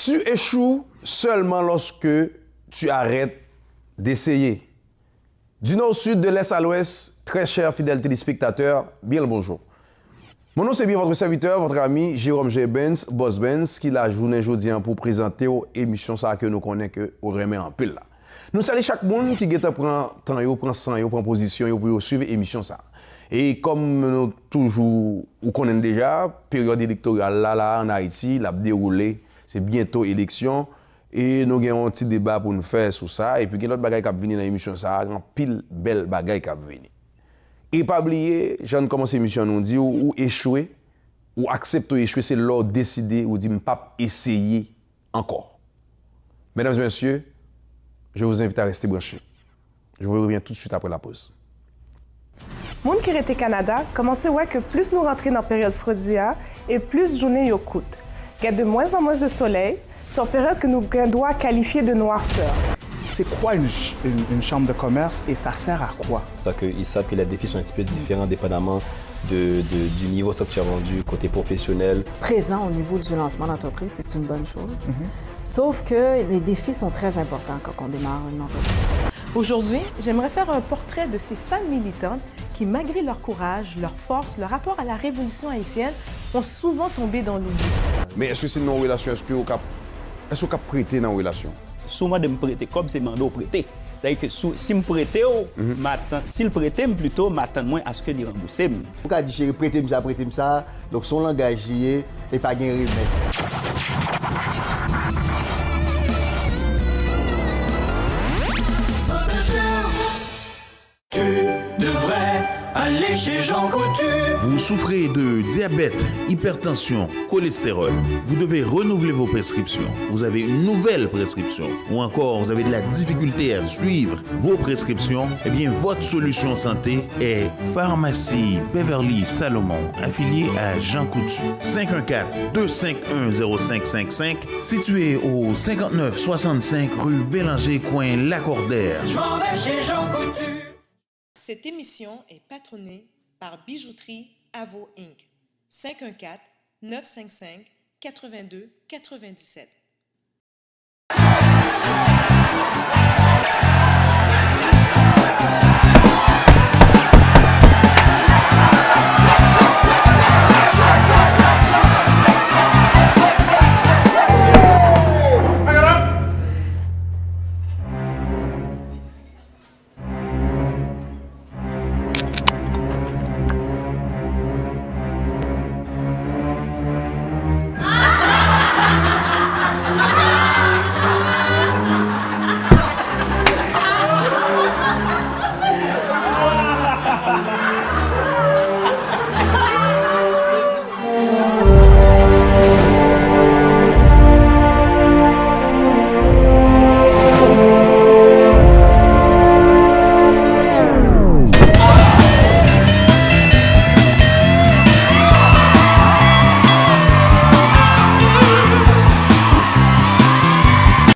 Tu échoues seulement lorsque tu arrêtes d'essayer. Du nord au sud, de l'est à l'ouest, très chers fidèles téléspectateurs, bien le bonjour. Mon nom c'est bien votre serviteur, votre ami Jérôme G. Benz, Boss Benz, qui la journée aujourd'hui pour présenter aux émissions ça que nous connaissons que au remet en pile là. Nous saluons chaque monde qui prend temps, prend sang, prend position pour suivre l'émission ça. Et comme nous toujours ou connaissons déjà, période électorale là en Haïti, la déroulé, c'est bientôt élection et nous avons un petit débat pour nous faire sur ça et puis il y a d'autres bagages qui viennent dans l'émission ça, un pile belle bagages qui viennent. Et pas oublier, j'en commence l'émission nous dit ou échouer ou accepter échouer, c'est leur décider ou dire pas essayer encore. Mesdames et messieurs, je vous invite à rester branchés. Je vous reviens tout de suite après la pause. Moun qui rete Canada, commencez ouais que plus nous rentrons dans la période fraudia et plus journée yo coûte. Il y a de moins en moins de soleil, c'est une période que nous doit qualifier de noirceur. C'est quoi une chambre de commerce et ça sert à quoi? Parce qu'ils savent que les défis sont un petit peu différents dépendamment du niveau que tu as rendu côté professionnel. Présent au niveau du lancement d'entreprise, c'est une bonne chose. Sauf que les défis sont très importants quand on démarre une entreprise. Aujourd'hui, j'aimerais faire un portrait de ces femmes militantes qui, malgré leur courage, leur force, leur rapport à la révolution haïtienne, ont souvent tombé dans l'oubli. Mais est-ce que c'est une relation? Est-ce que vous avez prêté dans la relation? Souvent de me prêter comme c'est mando prêter. C'est-à-dire que si je prête, s'il prête plutôt, m'attend moins à ce que je rembourse. Pour qu'à dire prêter ça, donc son langage et pas gain remède. Tu devrais aller chez Jean Coutu. Vous souffrez de diabète, hypertension, cholestérol. Vous devez renouveler vos prescriptions. Vous avez une nouvelle prescription. Ou encore, vous avez de la difficulté à suivre vos prescriptions. Eh bien, votre solution santé est Pharmacie Beverly Salomon, affiliée à Jean Coutu. 514-251-0555, situé au 5965 rue Bélanger, coin Lacordaire. Je m'en vais chez Jean Coutu. Cette émission est patronnée par Bijouterie Avo Inc. 514-955-8297.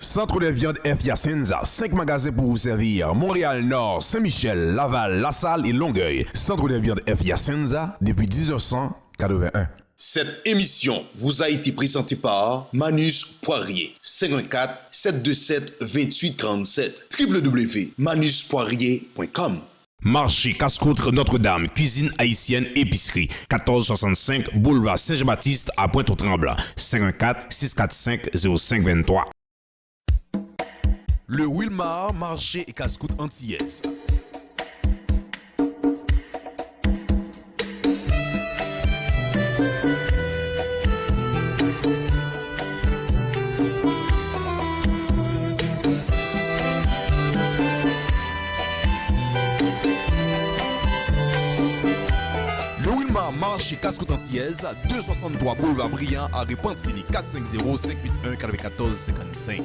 Centre de viande F. Yacenza, 5 magasins pour vous servir. Montréal Nord, Saint-Michel, Laval, La Salle et Longueuil. Centre de viande F. Yacenza depuis 1981. Cette émission vous a été présentée par Manus Poirier. 514-727-2847. www.manuspoirier.com. Marché Casse-Croûte Notre-Dame, cuisine haïtienne épicerie. 1465 boulevard Saint-Jean-Baptiste à Pointe-aux-Trembles. 514-645-0523. Le Wilmar, marché et casse-croûte antillaise. Le Wilmar, marché casse-croûte antillaise, 263 boulevard Briand à Repentigny, 450-581-94-55.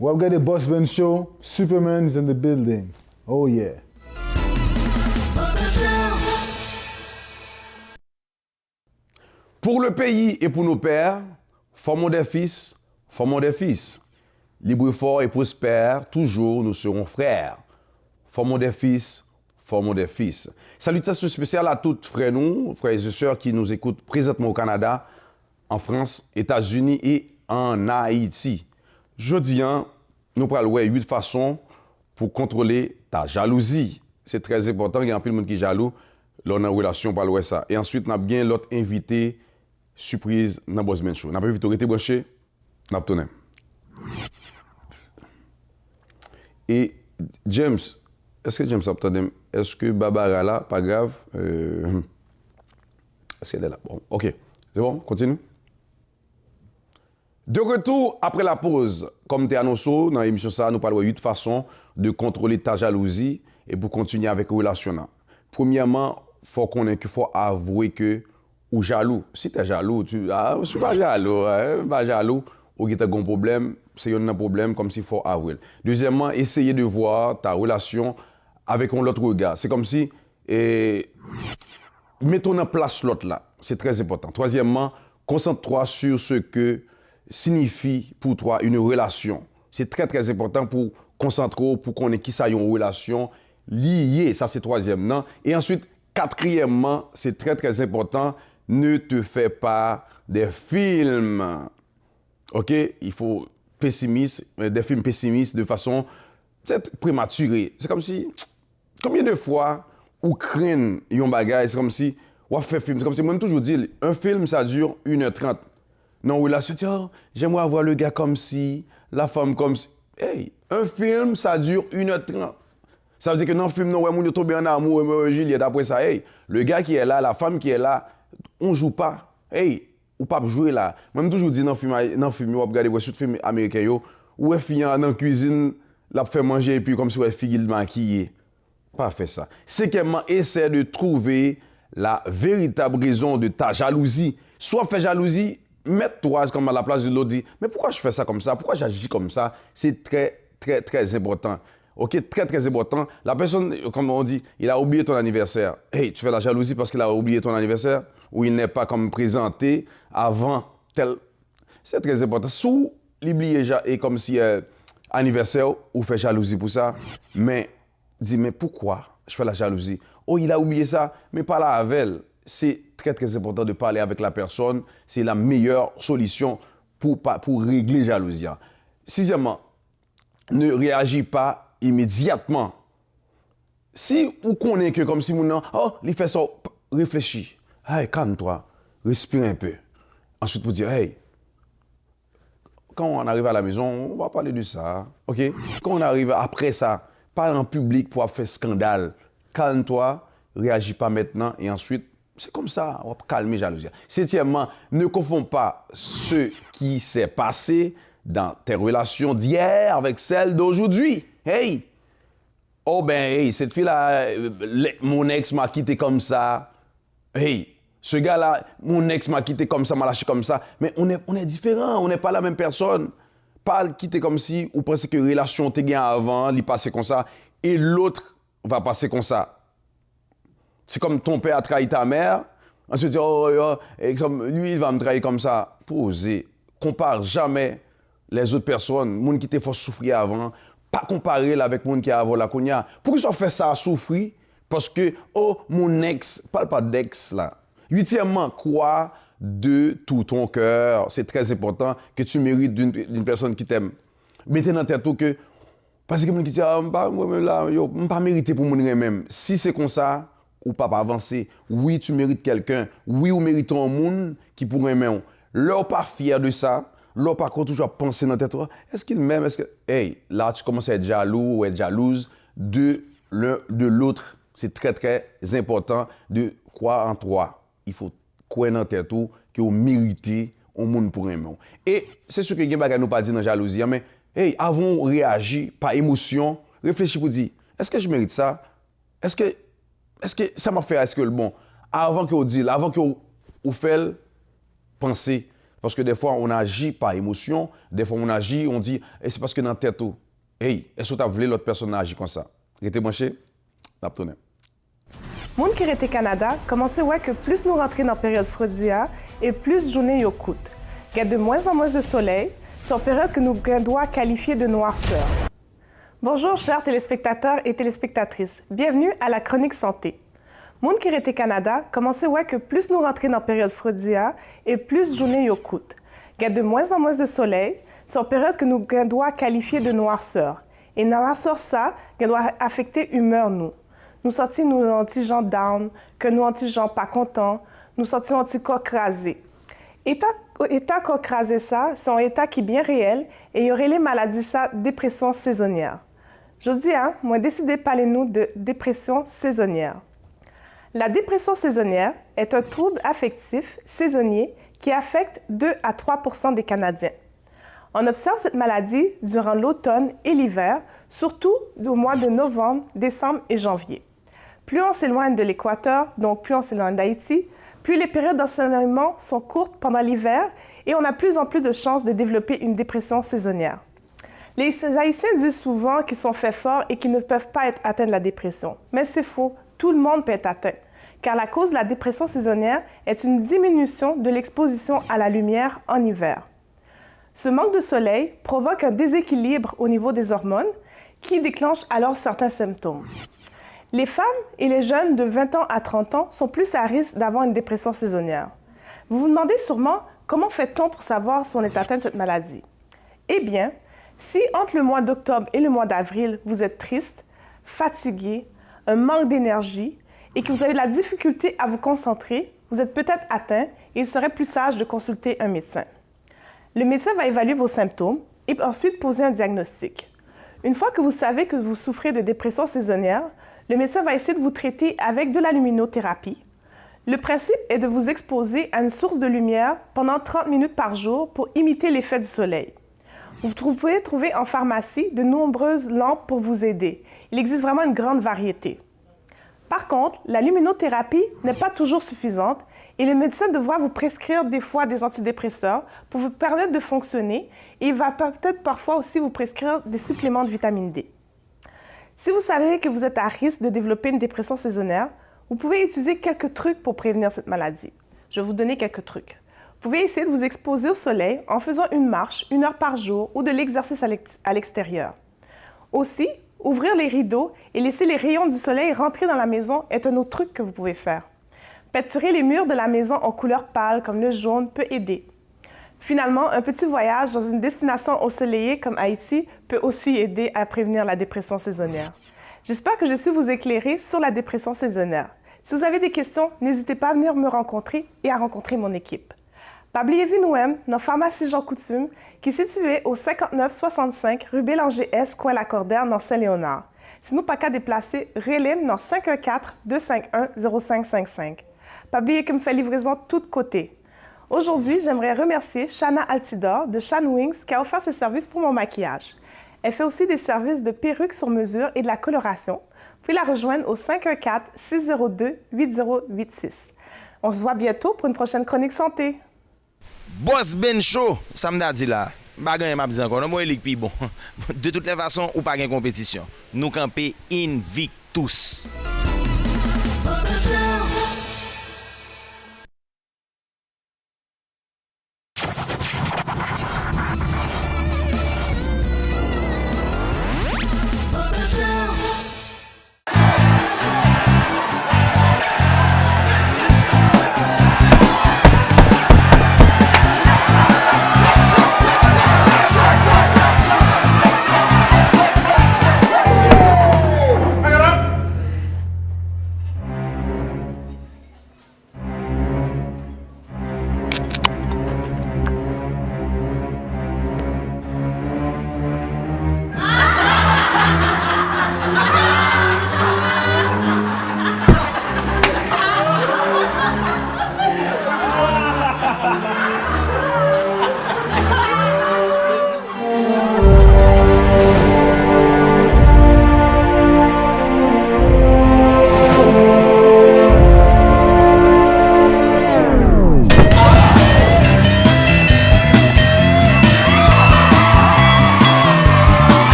Well, I've got the Boss Benz Show. Superman is in the building. Oh yeah. Pour le pays et pour nos pères, formons des fils, formons des fils. Libre, fort et prospère, toujours nous serons frères. Formons des fils, formons des fils. Salutations spéciales à toutes frères et sœurs qui nous écoutent présentement au Canada, en France, États-Unis et en Haïti. Jodi an, nous pral wè 8 façons pour contrôler ta jalousie. C'est très important, il y a un peu de monde qui est jaloux, là on a une relation pour wè ça. Et ensuite, nous avons bien l'autre invité surprise dans Bossman Show. Nous avons invité rester branché, nous avons Et James, est-ce que James a entendu? Est-ce que Barbara là, pas grave? Est-ce qu'elle est là? Bon, ok. C'est bon, continue. De retour après la pause, comme tu as annoncé dans l'émission, nous parlons de 8 façons de contrôler ta jalousie et pour continuer avec la relation. Premièrement, il faut avouer que ou jaloux. Si tu es jaloux, je suis pas jaloux, pas jaloux, ou tu as un problème, c'est un problème comme s'il faut avouer. Deuxièmement, essayer de voir ta relation avec un autre regard. C'est comme si, mettons en place l'autre là. C'est très important. Troisièmement, concentre-toi sur ce que signifie pour toi une relation. C'est très très important pour concentrer, pour qu'on ait qui ça une relation liée. Ça c'est troisième, non? Et ensuite, quatrièmement, c'est très très important, ne te fais pas des films. OK? Il faut des films pessimistes de façon peut-être prématurée. C'est comme si, combien de fois, ou craignent un bagage, c'est comme si, ou fait film, c'est comme si, moi, toujours dit, un film, ça dure 1h30. Non, relation, oh, j'aimerais avoir le gars comme si, la femme comme si. Hey, un film, ça dure 1h30. Ça veut dire que dans le film, non, on est tombé en amour, Juliette, après ça, hey, le gars qui est là, la femme qui est là, on joue pas. Hey, ou pas jouer là. Moi, je toujours dit dans le film, on regarde les film américain, où est fille dans la cuisine, la fait manger et puis comme si elle fille maquillée. Pas fait ça. Cinquièmement, essaie de trouver la véritable raison de ta jalousie. Soit fait jalousie, mets-toi comme à la place de l'autre, dis, mais pourquoi je fais ça comme ça? Pourquoi j'agis comme ça? C'est très, très, très important. OK, très, très important. La personne, comme on dit, il a oublié ton anniversaire. Hey, tu fais la jalousie parce qu'il a oublié ton anniversaire ou il n'est pas comme présenté avant tel. C'est très important. Sous l'oublier et comme si anniversaire ou fait jalousie pour ça, mais dis, mais pourquoi je fais la jalousie? Oh, il a oublié ça, mais pas la avec elle. C'est très, très important de parler avec la personne. C'est la meilleure solution pour régler la jalousie. Sixièmement, ne réagis pas immédiatement. Si vous connaissez que comme si mon oh, il fait ça, réfléchis. Hey, calme-toi, respire un peu. Ensuite, pour dire, hey, quand on arrive à la maison, on va parler de ça. OK? Quand on arrive après ça, parle en public pour faire scandale. Calme-toi, réagis pas maintenant et ensuite, c'est comme ça, on va calmer la jalousie. Septièmement, ne confonds pas ce qui s'est passé dans tes relations d'hier avec celles d'aujourd'hui. Hey! Oh ben, hey, cette fille-là, mon ex m'a quitté comme ça. Hey! Ce gars-là, mon ex m'a quitté comme ça, m'a lâché comme ça. Mais on est différents, on n'est pas la même personne. Pas le quitter comme si, ou pensez que la relation t'est gagnée avant, il passait comme ça, et l'autre va passer comme ça. C'est comme ton père a trahi ta mère, ensuite, lui, il va me trahir comme ça. Posez, compare jamais les autres personnes, monde qui t'a fait souffrir avant, pas comparer avec monde qui a avant la cognac. Pourquoi ça fait ça à souffrir? Parce que, oh, mon ex, parle pas d'ex là. Huitièmement, crois de tout ton cœur. C'est très important que tu mérites d'une personne qui t'aime. Mettez dans ta tête que, parce que mon qui dit, je pas mérité pour mon même. Si c'est comme ça, ou pas avancer. Oui, tu mérites quelqu'un. Oui, ou mérites un monde qui pourrait aimer. L'on pas fier de ça. L'on pas toujours penser dans ta tête. Est-ce qu'il m'aime? Est-ce que... Hey, là, tu commences à être jaloux ou être jalouse de l'autre. C'est très, très important de croire en toi. Il faut croire dans ta tête que vous méritez un monde pour aimer. Et c'est ce que Guébaga nous pas dit dans la jalousie. Mais, hey, avant de réagir par émotion, réfléchis pour dire, est-ce que je mérite ça? Est-ce que ça m'a fait est-ce que le bon? Avant que vous dites, avant que vous faites penser. Parce que des fois, on agit par émotion. Des fois, on agit, on dit, et c'est parce que dans la tête, hey, est-ce que tu as voulu l'autre personne agir comme ça? Restez branché, n'abtenez. Moun qui rete Canada, commencez ouais que plus nous rentrons dans la période fraudia et plus journée yo coûte. Il y a de moins en moins de soleil, c'est une période que nous doit qualifier de noirceur. Bonjour chers téléspectateurs et téléspectatrices, bienvenue à la Chronique Santé. Moun qui rete Canada, commencez ouais que plus nous rentrons dans la période fraudia et plus journée yo coûte. Il y a de moins en moins de soleil, c'est en période que nous doit qualifier de noirceur. Et noirceur, ça, doit affecter l'humeur, nous. Nous sentons nous anti-gens down, que nous anti-gens pas contents, nous sentons anti-corps crasé. État corps crasé, ça, c'est un état qui est bien réel et il y aurait les maladies, ça, dépression saisonnière. Je dis, moi, décidé de parler nous de dépression saisonnière. La dépression saisonnière est un trouble affectif saisonnier qui affecte 2 à 3 % des Canadiens. On observe cette maladie durant l'automne et l'hiver, surtout au mois de novembre, décembre et janvier. Plus on s'éloigne de l'équateur, donc plus on s'éloigne d'Haïti, plus les périodes d'ensoleillement sont courtes pendant l'hiver et on a plus en plus de chances de développer une dépression saisonnière. Les Haïtiens disent souvent qu'ils sont faits forts et qu'ils ne peuvent pas être atteints de la dépression. Mais c'est faux, tout le monde peut être atteint, car la cause de la dépression saisonnière est une diminution de l'exposition à la lumière en hiver. Ce manque de soleil provoque un déséquilibre au niveau des hormones qui déclenche alors certains symptômes. Les femmes et les jeunes de 20 ans à 30 ans sont plus à risque d'avoir une dépression saisonnière. Vous vous demandez sûrement comment fait-on pour savoir si on est atteint de cette maladie? Eh bien, si entre le mois d'octobre et le mois d'avril, vous êtes triste, fatigué, un manque d'énergie et que vous avez de la difficulté à vous concentrer, vous êtes peut-être atteint et il serait plus sage de consulter un médecin. Le médecin va évaluer vos symptômes et ensuite poser un diagnostic. Une fois que vous savez que vous souffrez de dépression saisonnière, le médecin va essayer de vous traiter avec de la luminothérapie. Le principe est de vous exposer à une source de lumière pendant 30 minutes par jour pour imiter l'effet du soleil. Vous pouvez trouver en pharmacie de nombreuses lampes pour vous aider. Il existe vraiment une grande variété. Par contre, la luminothérapie n'est pas toujours suffisante et le médecin devra vous prescrire des fois des antidépresseurs pour vous permettre de fonctionner et il va peut-être parfois aussi vous prescrire des suppléments de vitamine D. Si vous savez que vous êtes à risque de développer une dépression saisonnière, vous pouvez utiliser quelques trucs pour prévenir cette maladie. Je vais vous donner quelques trucs. Vous pouvez essayer de vous exposer au soleil en faisant une marche 1 heure par jour ou de l'exercice à l'extérieur. Aussi, ouvrir les rideaux et laisser les rayons du soleil rentrer dans la maison est un autre truc que vous pouvez faire. Peinturer les murs de la maison en couleur pâle comme le jaune peut aider. Finalement, un petit voyage dans une destination ensoleillée comme Haïti peut aussi aider à prévenir la dépression saisonnière. J'espère que je suis vous éclairer sur la dépression saisonnière. Si vous avez des questions, n'hésitez pas à venir me rencontrer et à rencontrer mon équipe. Pabliez-vous nous-mêmes dans Pharmacie Jean Coutume, qui est située au 5965 rue Bélanger-Est, coin Lacordaire, dans Saint-Léonard. Si nous pas qu'à déplacer, relève dans 514-251-0555. Pabliez que me fait livraison de tous côtés. Aujourd'hui, j'aimerais remercier Shana Altidor de Shan Wings qui a offert ses services pour mon maquillage. Elle fait aussi des services de perruques sur mesure et de la coloration. Vous pouvez la rejoindre au 514-602-8086. On se voit bientôt pour une prochaine chronique santé. Boss Ben Show, ça me dit là. Bagan m'a dit encore, non moi pi bon. De toutes les façons, ou pas gain compétition. Nous camper invictus.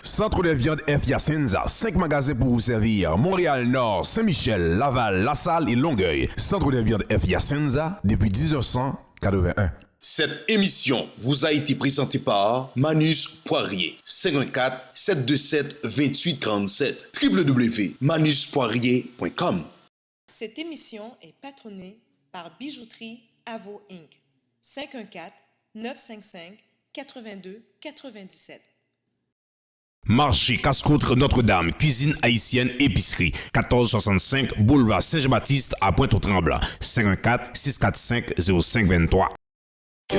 Centre de viande F. Yacenza, 5 magasins pour vous servir. Montréal Nord, Saint-Michel, Laval, La Salle et Longueuil. Centre de viande F. Yacenza depuis 1981. Cette émission vous a été présentée par Manus Poirier. 54-727-2837. www.manuspoirier.com. Cette émission est patronnée par Bijouterie Avo Inc. 514-955-8297. Marché Casse-Contre Notre-Dame, cuisine haïtienne, épicerie. 1465 boulevard Saint-Jean-Baptiste à Pointe-aux-Tremblants. 514-645-0523. Tu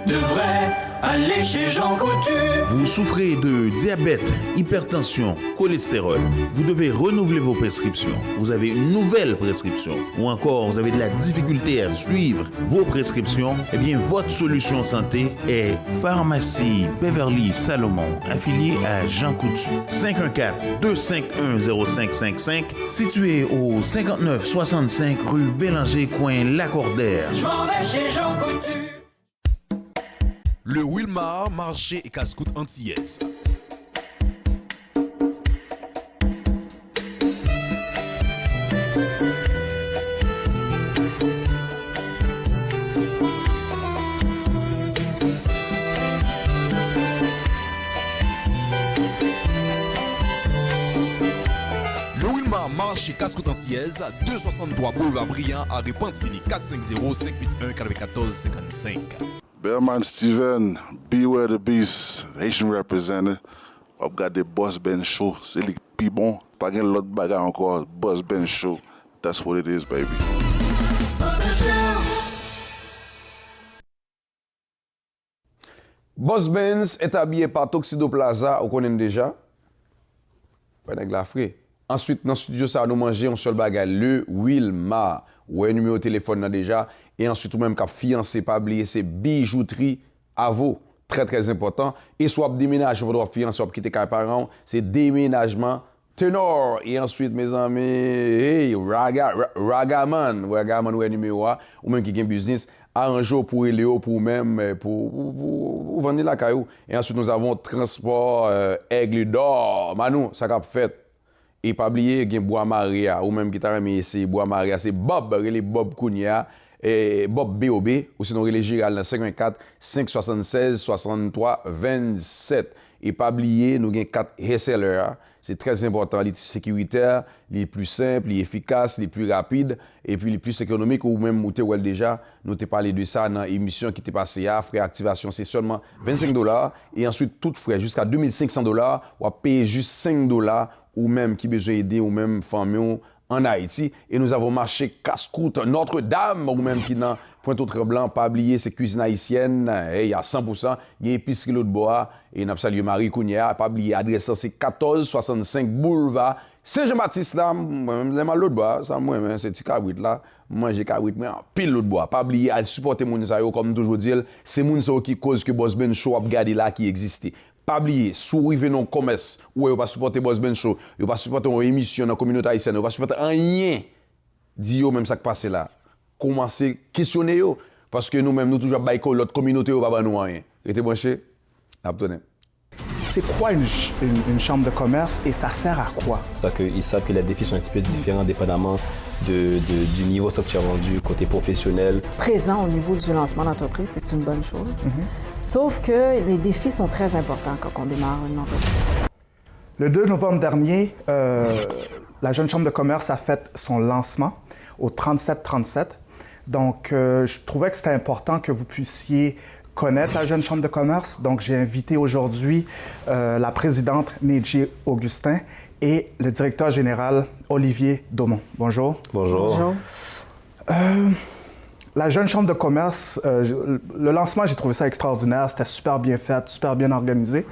devrais aller chez Jean Coutu. Vous souffrez de diabète, hypertension, cholestérol. Vous devez renouveler vos prescriptions. Vous avez une nouvelle prescription. Ou encore, vous avez de la difficulté à suivre vos prescriptions. Eh bien, votre solution santé est Pharmacie Beverly Salomon, affiliée à Jean Coutu. 514-251-0555, situé au 5965 rue Bélanger, coin Lacordaire. Je m'en vais chez Jean Coutu. Le Wilmar, marché et casse-croûte antillaise. Le Wilmar, marché casse-croûte antillaise, 263 boulevard Briand à Repentigny, 450-581-94-55. Bellman Steven, Beware the Beast, Haitian representative. I've got the Boss Ben Show. C'est le plus bon. Pas gain l'autre bagarre encore. Boss Ben Show. That's what it is, baby. Boss Benz est habillé par Tuxedo Plaza, on connaît déjà. Pas de la frais. Ensuite, dans le studio, ça va nous manger un seul bagage, le Wilmar. Ouais, numéro de téléphone là déjà. Et ensuite, ou même cap fiancé, pas oublier, c'est Bijouterie Avo. Très, très important. Et soit déménage, on doit fiancer, soit quitter les parents, c'est déménagement Tenor. Et ensuite, mes amis, hey, Ragaman, ouais, numéro 1, ou même qui a un business, arrange pour Léo, pour même, pour vendre la caillou. Et ensuite, nous avons transport Aigle d'Or. Manou, ça qu'a fait. Et pas oublier, il y a Bois Maria, ou même qui t'a remis ici, Bois Maria, c'est Bob, les Bob Kounia, et Bob B.O.B., ou sinon les Giral dans 54 576 63 27. Et pas oublier, nous avons 4 resellers. C'est très important, les sécuritaires, les plus simples, les efficaces, les plus rapides, et puis les plus économiques, ou même où déjà, nous t'ai parlé de ça dans l'émission qui t'est passée à frais activation, c'est seulement $25, et ensuite, tout frais, jusqu'à $2,500, ou à payer juste $5, ou même qui besoin d'aider, ou même famille en Haïti. Et nous avons marché Casse-Croûte Notre-Dame, ou même qui dans Pointe-aux-Tremblants, pas oublier, c'est cuisine haïtienne, il y a 100%, il y a épicerie l'autre bois, et nous avons Marie Kounia, pas oublier, adresse c'est 1465 boulevard Saint-Jean-Baptiste là, moi l'autre bois, ça moi c'est petit cabrit là, manger cabrit mais en pile l'autre bois, pas oublier à supporter moun sa yo comme toujours dire, c'est moun sa qui cause que Boss Ben Show a gardé là qui existait. Pas oublier, sourive non commerce, ou pas supporter Boss Ben Show, ou pas supporter une émission dans la communauté haïtienne, ou pas supporter rien. Dis yo même ça qui passe là. Commencer questionner yo parce que nous-mêmes nous toujours baïko l'autre communauté ou pas nous rien. Restez branché. Abonnez. C'est quoi une chambre de commerce et ça sert à quoi? Parce qu'ils savent que les défis sont un petit peu différents dépendamment du niveau que tu as rendu côté professionnel. Présent au niveau du lancement d'entreprise, c'est une bonne chose. Sauf que les défis sont très importants quand on démarre une entreprise. Le 2 novembre dernier, la Jeune Chambre de commerce a fait son lancement au 3737. Donc, je trouvais que c'était important que vous puissiez connaître la Jeune Chambre de commerce. Donc, j'ai invité aujourd'hui la présidente Neji Augustin et le directeur général Olivier Daumont. Bonjour. Bonjour. Bonjour. La Jeune Chambre de commerce, le lancement, j'ai trouvé ça extraordinaire. C'était super bien fait, super bien organisé.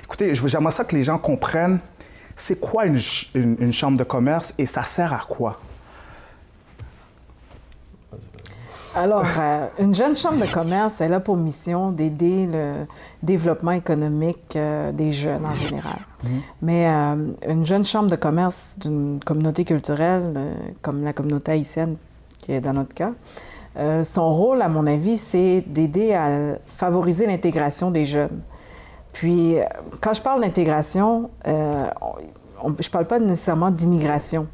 Écoutez, j'aimerais ça que les gens comprennent c'est quoi une chambre de commerce et ça sert à quoi? Alors, une jeune chambre de commerce, elle a pour mission d'aider le développement économique des jeunes en général. Mais une jeune chambre de commerce d'une communauté culturelle, comme la communauté haïtienne, qui est dans notre cas, son rôle, à mon avis, c'est d'aider à favoriser l'intégration des jeunes. Puis, quand je parle d'intégration, je ne parle pas nécessairement d'immigration.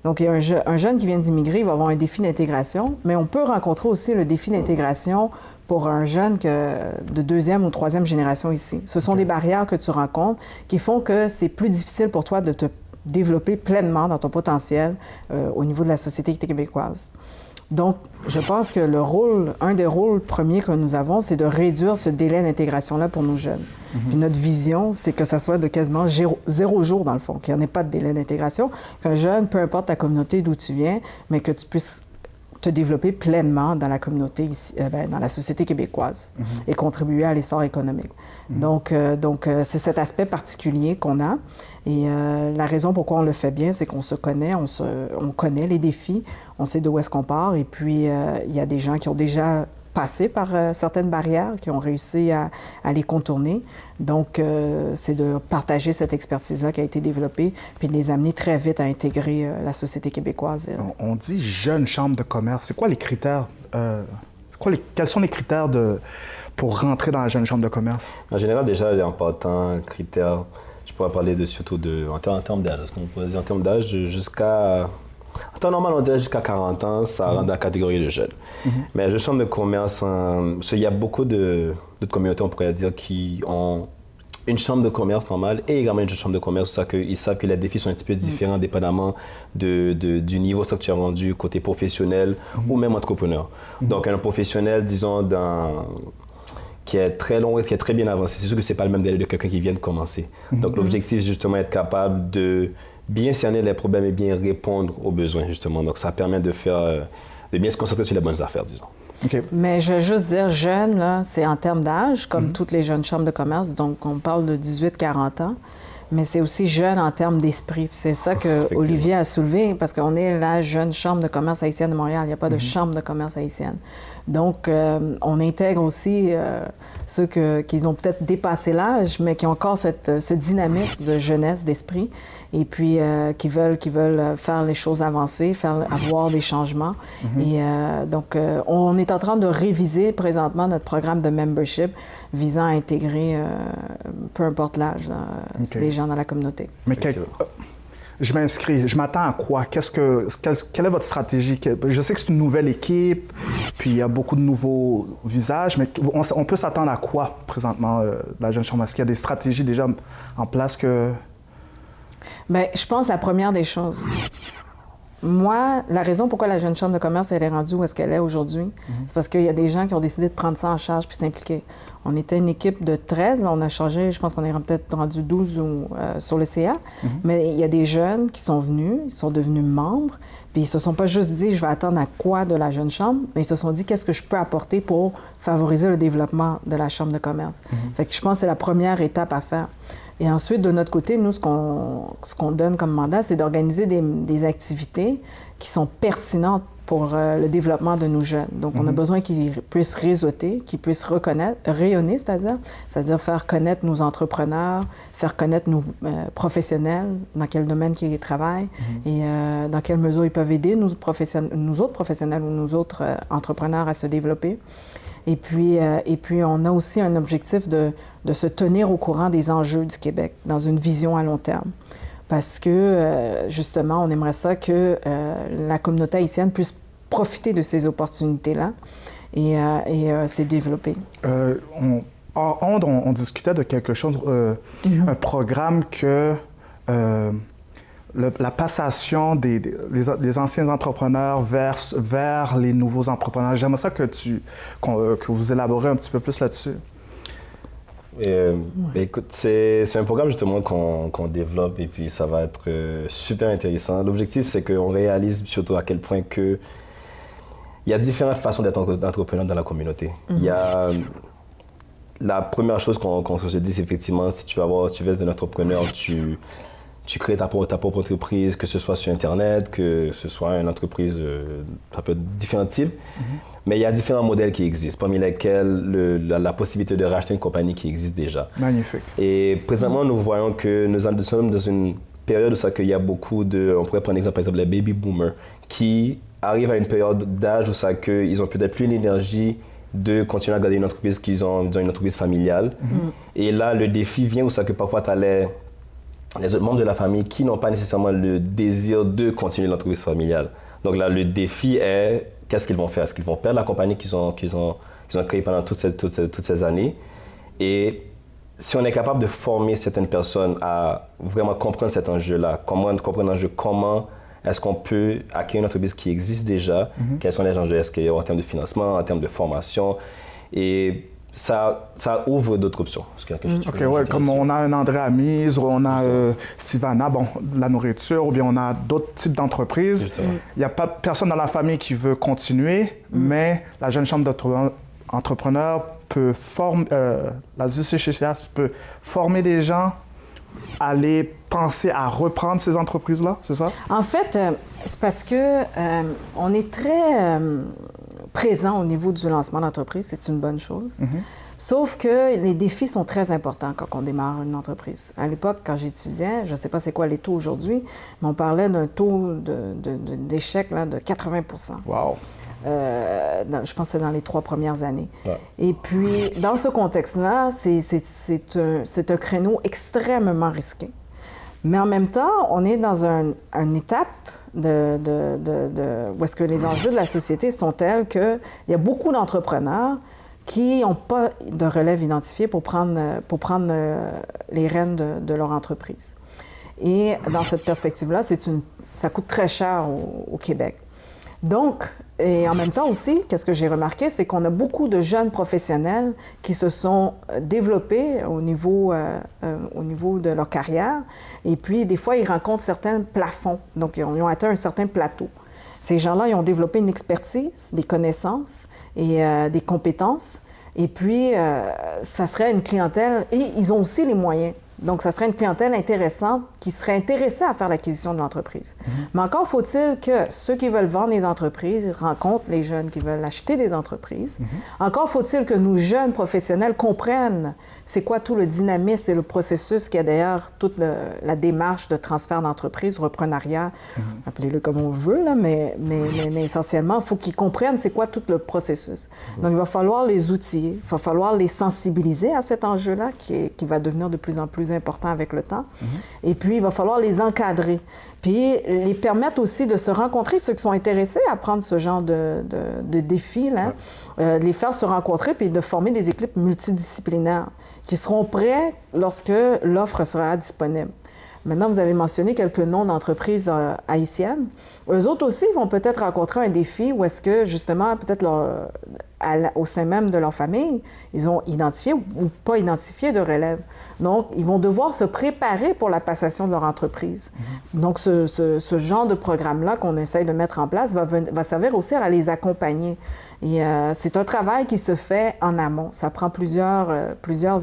Donc, il y a un jeune qui vient d'immigrer, il va avoir un défi d'intégration, mais on peut rencontrer aussi le défi d'intégration pour un jeune de deuxième ou troisième génération ici. Ce sont des barrières que tu rencontres qui font que c'est plus difficile pour toi de te développer pleinement dans ton potentiel au niveau de la société québécoise. Donc, je pense que un des rôles premiers que nous avons, c'est de réduire ce délai d'intégration-là pour nos jeunes. Puis notre vision, c'est que ça soit de quasiment 0 jour, dans le fond, qu'il n'y en ait pas de délai d'intégration, qu'un jeune, peu importe ta communauté d'où tu viens, mais que tu puisses te développer pleinement dans la communauté, ici, dans la société québécoise et contribuer à l'essor économique. Donc, c'est cet aspect particulier qu'on a. Et la raison pourquoi on le fait bien, c'est qu'on se connaît, on connaît les défis, on sait d'où est-ce qu'on part. Et puis, il y a des gens qui ont déjà passé par certaines barrières, qui ont réussi à les contourner. Donc, c'est de partager cette expertise-là qui a été développée, puis de les amener très vite à intégrer la société québécoise. On dit jeune chambre de commerce. C'est quoi les critères? Quels sont les critères pour rentrer dans la jeune chambre de commerce? En général, déjà, en partant, critères, je pourrais parler surtout en termes d'âge. Parce qu'on pourrait dire en termes d'âge, jusqu'à... En temps normal, on dirait jusqu'à 40 ans, ça rentre dans la catégorie de jeunes. Mais la jeune chambre de commerce, il y a beaucoup d'autres communautés, on pourrait dire, qui ont une chambre de commerce normale et également une jeune chambre de commerce, c'est ça qu'ils savent que les défis sont un petit peu différents dépendamment du niveau que tu as rendu côté professionnel ou même entrepreneur. Donc, un professionnel, disons, qui est très long et qui est très bien avancé, c'est sûr que ce n'est pas le même délai de quelqu'un qui vient de commencer. Donc, l'objectif, c'est justement être capable de bien cerner les problèmes et bien répondre aux besoins, justement. Donc, ça permet de bien se concentrer sur les bonnes affaires, disons. Okay. Mais je vais juste dire jeune, là, c'est en termes d'âge, comme toutes les jeunes chambres de commerce. Donc, on parle de 18-40 ans. Mais c'est aussi jeune en termes d'esprit. C'est ça que Olivier a soulevé, parce qu'on est la jeune chambre de commerce haïtienne de Montréal. Il n'y a pas de chambre de commerce haïtienne. Donc, on intègre aussi ceux qui ont peut-être dépassé l'âge, mais qui ont encore ce dynamisme de jeunesse, d'esprit, et puis qui veulent faire les choses avancer, avoir des changements. Et donc, on est en train de réviser présentement notre programme de membership visant à intégrer, peu importe l'âge, des gens dans la communauté. Mais je m'inscris. Je m'attends à quoi? Quelle est votre stratégie? Je sais que c'est une nouvelle équipe, puis il y a beaucoup de nouveaux visages, mais on peut s'attendre à quoi présentement, la jeune chambre? Est-ce qu'il y a des stratégies déjà en place que... Bien, je pense la première des choses. Moi, la raison pourquoi la jeune chambre de commerce elle est rendue où est-ce qu'elle est aujourd'hui, c'est parce qu'il y a des gens qui ont décidé de prendre ça en charge puis s'impliquer. On était une équipe de 13, là, on a changé, je pense qu'on est peut-être rendu 12 sur le CA, mais il y a des jeunes qui sont venus, ils sont devenus membres, puis ils se sont pas juste dit « je vais attendre à quoi de la jeune chambre », mais ils se sont dit « qu'est-ce que je peux apporter pour favoriser le développement de la chambre de commerce ». Fait que je pense que c'est la première étape à faire. Et ensuite, de notre côté, nous, ce qu'on donne comme mandat, c'est d'organiser des activités qui sont pertinentes pour le développement de nos jeunes. Donc, on a besoin qu'ils puissent réseauter, qu'ils puissent rayonner, c'est-à-dire faire connaître nos entrepreneurs, faire connaître nos professionnels, dans quel domaine ils travaillent et dans quelle mesure ils peuvent aider nous autres professionnels ou nous autres entrepreneurs à se développer. Et puis, on a aussi un objectif de se tenir au courant des enjeux du Québec dans une vision à long terme. Parce que, justement, on aimerait ça que la communauté haïtienne puisse profiter de ces opportunités-là et se développer. On discutait de quelque chose, un programme que... la passation des anciens entrepreneurs vers les nouveaux entrepreneurs. J'aimerais ça que vous élaborez un petit peu plus là-dessus. Écoute, c'est un programme justement qu'on développe et puis ça va être super intéressant. L'objectif, c'est qu'on réalise surtout à quel point il y a différentes façons d'être entrepreneur dans la communauté. Il y a la première chose qu'on se dit, c'est effectivement, si tu veux être un entrepreneur, tu crées ta propre entreprise, que ce soit sur Internet, que ce soit une entreprise, ça peut être différents types. Mais il y a différents modèles qui existent, parmi lesquels la possibilité de racheter une compagnie qui existe déjà. Magnifique. Et présentement, nous voyons que nous sommes dans une période où il y a beaucoup on pourrait prendre l'exemple, par exemple, les baby boomers, qui arrivent à une période d'âge où ils n'ont peut-être plus l'énergie de continuer à garder une entreprise qu'ils ont une entreprise familiale. Et là, le défi vient où parfois tu as les autres membres de la famille qui n'ont pas nécessairement le désir de continuer l'entreprise familiale. Donc là, le défi est, qu'est-ce qu'ils vont faire? Est-ce qu'ils vont perdre la compagnie qu'ils ont créée pendant toutes ces années? Et si on est capable de former certaines personnes à vraiment comprendre cet enjeu-là, comprendre l'enjeu, comment est-ce qu'on peut acquérir une entreprise qui existe déjà? Quels sont les enjeux? Est-ce qu'il y a en termes de financement, en termes de formation? Et ça ouvre d'autres options. OK, ouais, comme on a un André Amise, ou on a Sivana, bon, de la nourriture, ou bien on a d'autres types d'entreprises. Il n'y a pas personne dans la famille qui veut continuer, mais la Jeune Chambre d'entrepreneurs peut former, la JCCHS peut former des gens à aller penser à reprendre ces entreprises-là, c'est ça? En fait, c'est parce que on est très présent au niveau du lancement d'entreprise, c'est une bonne chose. Sauf que les défis sont très importants quand on démarre une entreprise. À l'époque, quand j'étudiais, je ne sais pas c'est quoi les taux aujourd'hui, mais on parlait d'un taux d'échec là, de 80 %. Wow! Je pense que c'est dans les 3 premières années. Ouais. Et puis, dans ce contexte-là, c'est un créneau extrêmement risqué. Mais en même temps, on est dans une étape où est-ce que les enjeux de la société sont tels qu'il y a beaucoup d'entrepreneurs qui n'ont pas de relève identifiée pour prendre les rênes de leur entreprise. Et dans cette perspective-là, ça coûte très cher au Québec. Donc, et en même temps aussi, qu'est-ce que j'ai remarqué, c'est qu'on a beaucoup de jeunes professionnels qui se sont développés au niveau de leur carrière. Et puis, des fois, ils rencontrent certains plafonds. Donc, ils ont atteint un certain plateau. Ces gens-là, ils ont développé une expertise, des connaissances et des compétences. Et puis, ça serait une clientèle... Et ils ont aussi les moyens. Donc, ça serait une clientèle intéressante qui serait intéressée à faire l'acquisition de l'entreprise. Mais encore faut-il que ceux qui veulent vendre les entreprises rencontrent les jeunes qui veulent acheter des entreprises. Encore faut-il que nous, jeunes professionnels, comprennent c'est quoi tout le dynamisme et le processus qui a derrière toute la démarche de transfert d'entreprise, reprenariat, appelez-le comme on veut, là, mais essentiellement, il faut qu'ils comprennent c'est quoi tout le processus. Donc, il va falloir les outiller, il va falloir les sensibiliser à cet enjeu-là qui va devenir de plus en plus important avec le temps. Et puis, il va falloir les encadrer. Puis, les permettre aussi de se rencontrer, ceux qui sont intéressés à prendre ce genre de défi, là, les faire se rencontrer puis de former des équipes multidisciplinaires qui seront prêts lorsque l'offre sera disponible. Maintenant, vous avez mentionné quelques noms d'entreprises haïtiennes. Eux autres aussi vont peut-être rencontrer un défi où est-ce que, justement, peut-être au sein même de leur famille, ils ont identifié ou pas identifié de relève. Donc, ils vont devoir se préparer pour la passation de leur entreprise. Donc, ce genre de programme-là qu'on essaye de mettre en place va servir aussi à les accompagner. Et c'est un travail qui se fait en amont. Ça prend plusieurs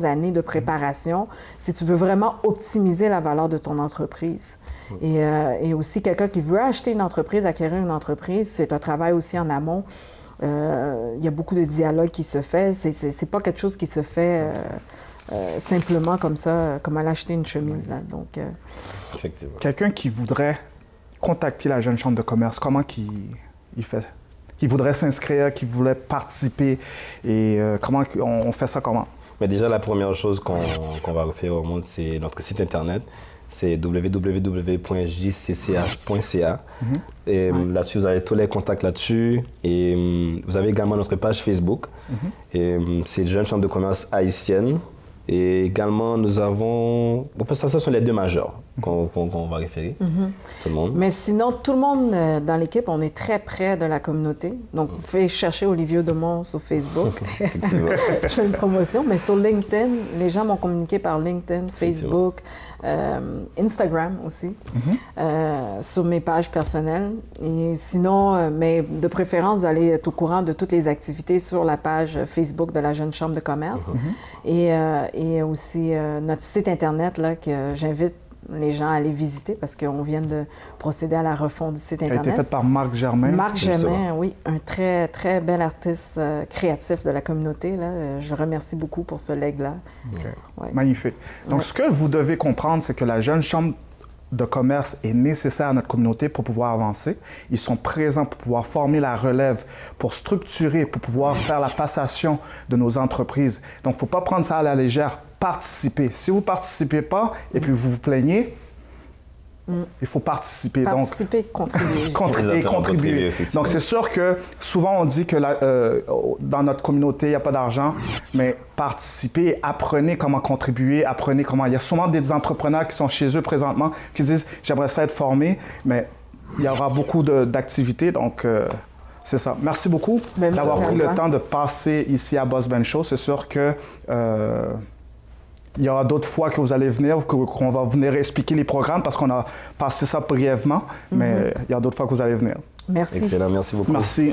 années de préparation si tu veux vraiment optimiser la valeur de ton entreprise. Et aussi, quelqu'un qui veut acheter une entreprise, acquérir une entreprise, c'est un travail aussi en amont. Il y a beaucoup de dialogue qui se fait. C'est pas quelque chose qui se fait simplement comme ça, comme aller acheter une chemise. Là. Donc, effectivement. Quelqu'un qui voudrait contacter la Jeune Chambre de commerce, comment il fait? Qui voudrait s'inscrire, qui voulait participer, et comment on fait ça comment? Mais déjà, la première chose qu'on va refaire au monde, c'est notre site Internet. C'est www.jcch.ca. Et là-dessus, vous avez tous les contacts là-dessus. Et vous avez également notre page Facebook. Et c'est Jeune Chambre de commerce haïtienne. Et également, nous avons... Ça sont les deux majeurs qu'on va référer, tout le monde. Mais sinon, tout le monde dans l'équipe, on est très près de la communauté. Donc, vous pouvez chercher Olivier Audemont sur Facebook. Je fais une promotion. Mais sur LinkedIn, les gens m'ont communiqué par LinkedIn, Facebook, Instagram aussi, sur mes pages personnelles. Et sinon, mais de préférence, vous allez être au courant de toutes les activités sur la page Facebook de la Jeune Chambre de commerce. Et aussi notre site Internet, là, que j'invite les gens à aller visiter parce qu'on vient de procéder à la refonte du site Internet. Elle a été faite par Marc Germain. Marc Germain, oui, un très, très bel artiste créatif de la communauté. Là. Je le remercie beaucoup pour ce legs-là. Ouais. Magnifique. Donc, ce que vous devez comprendre, c'est que la Jeune Chambre de commerce est nécessaire à notre communauté pour pouvoir avancer. Ils sont présents pour pouvoir former la relève, pour structurer, pour pouvoir faire la passation de nos entreprises. Donc, il ne faut pas prendre ça à la légère. Participer. Si vous ne participez pas et puis vous vous plaignez, il faut participer. Participer, contribuer. Contribuer. Donc, c'est sûr que souvent, on dit que dans notre communauté, il n'y a pas d'argent, mais participez, apprenez comment contribuer, apprenez comment... Il y a souvent des entrepreneurs qui sont chez eux présentement qui disent « j'aimerais ça être formé », mais il y aura beaucoup d'activités, donc c'est ça. Merci beaucoup d'avoir pris le temps de passer ici à Boss Ben Show. C'est sûr que il y aura d'autres fois que vous allez venir, qu'on va venir expliquer les programmes parce qu'on a passé ça brièvement, mais il y a d'autres fois que vous allez venir. Merci. Excellent, merci beaucoup. Merci.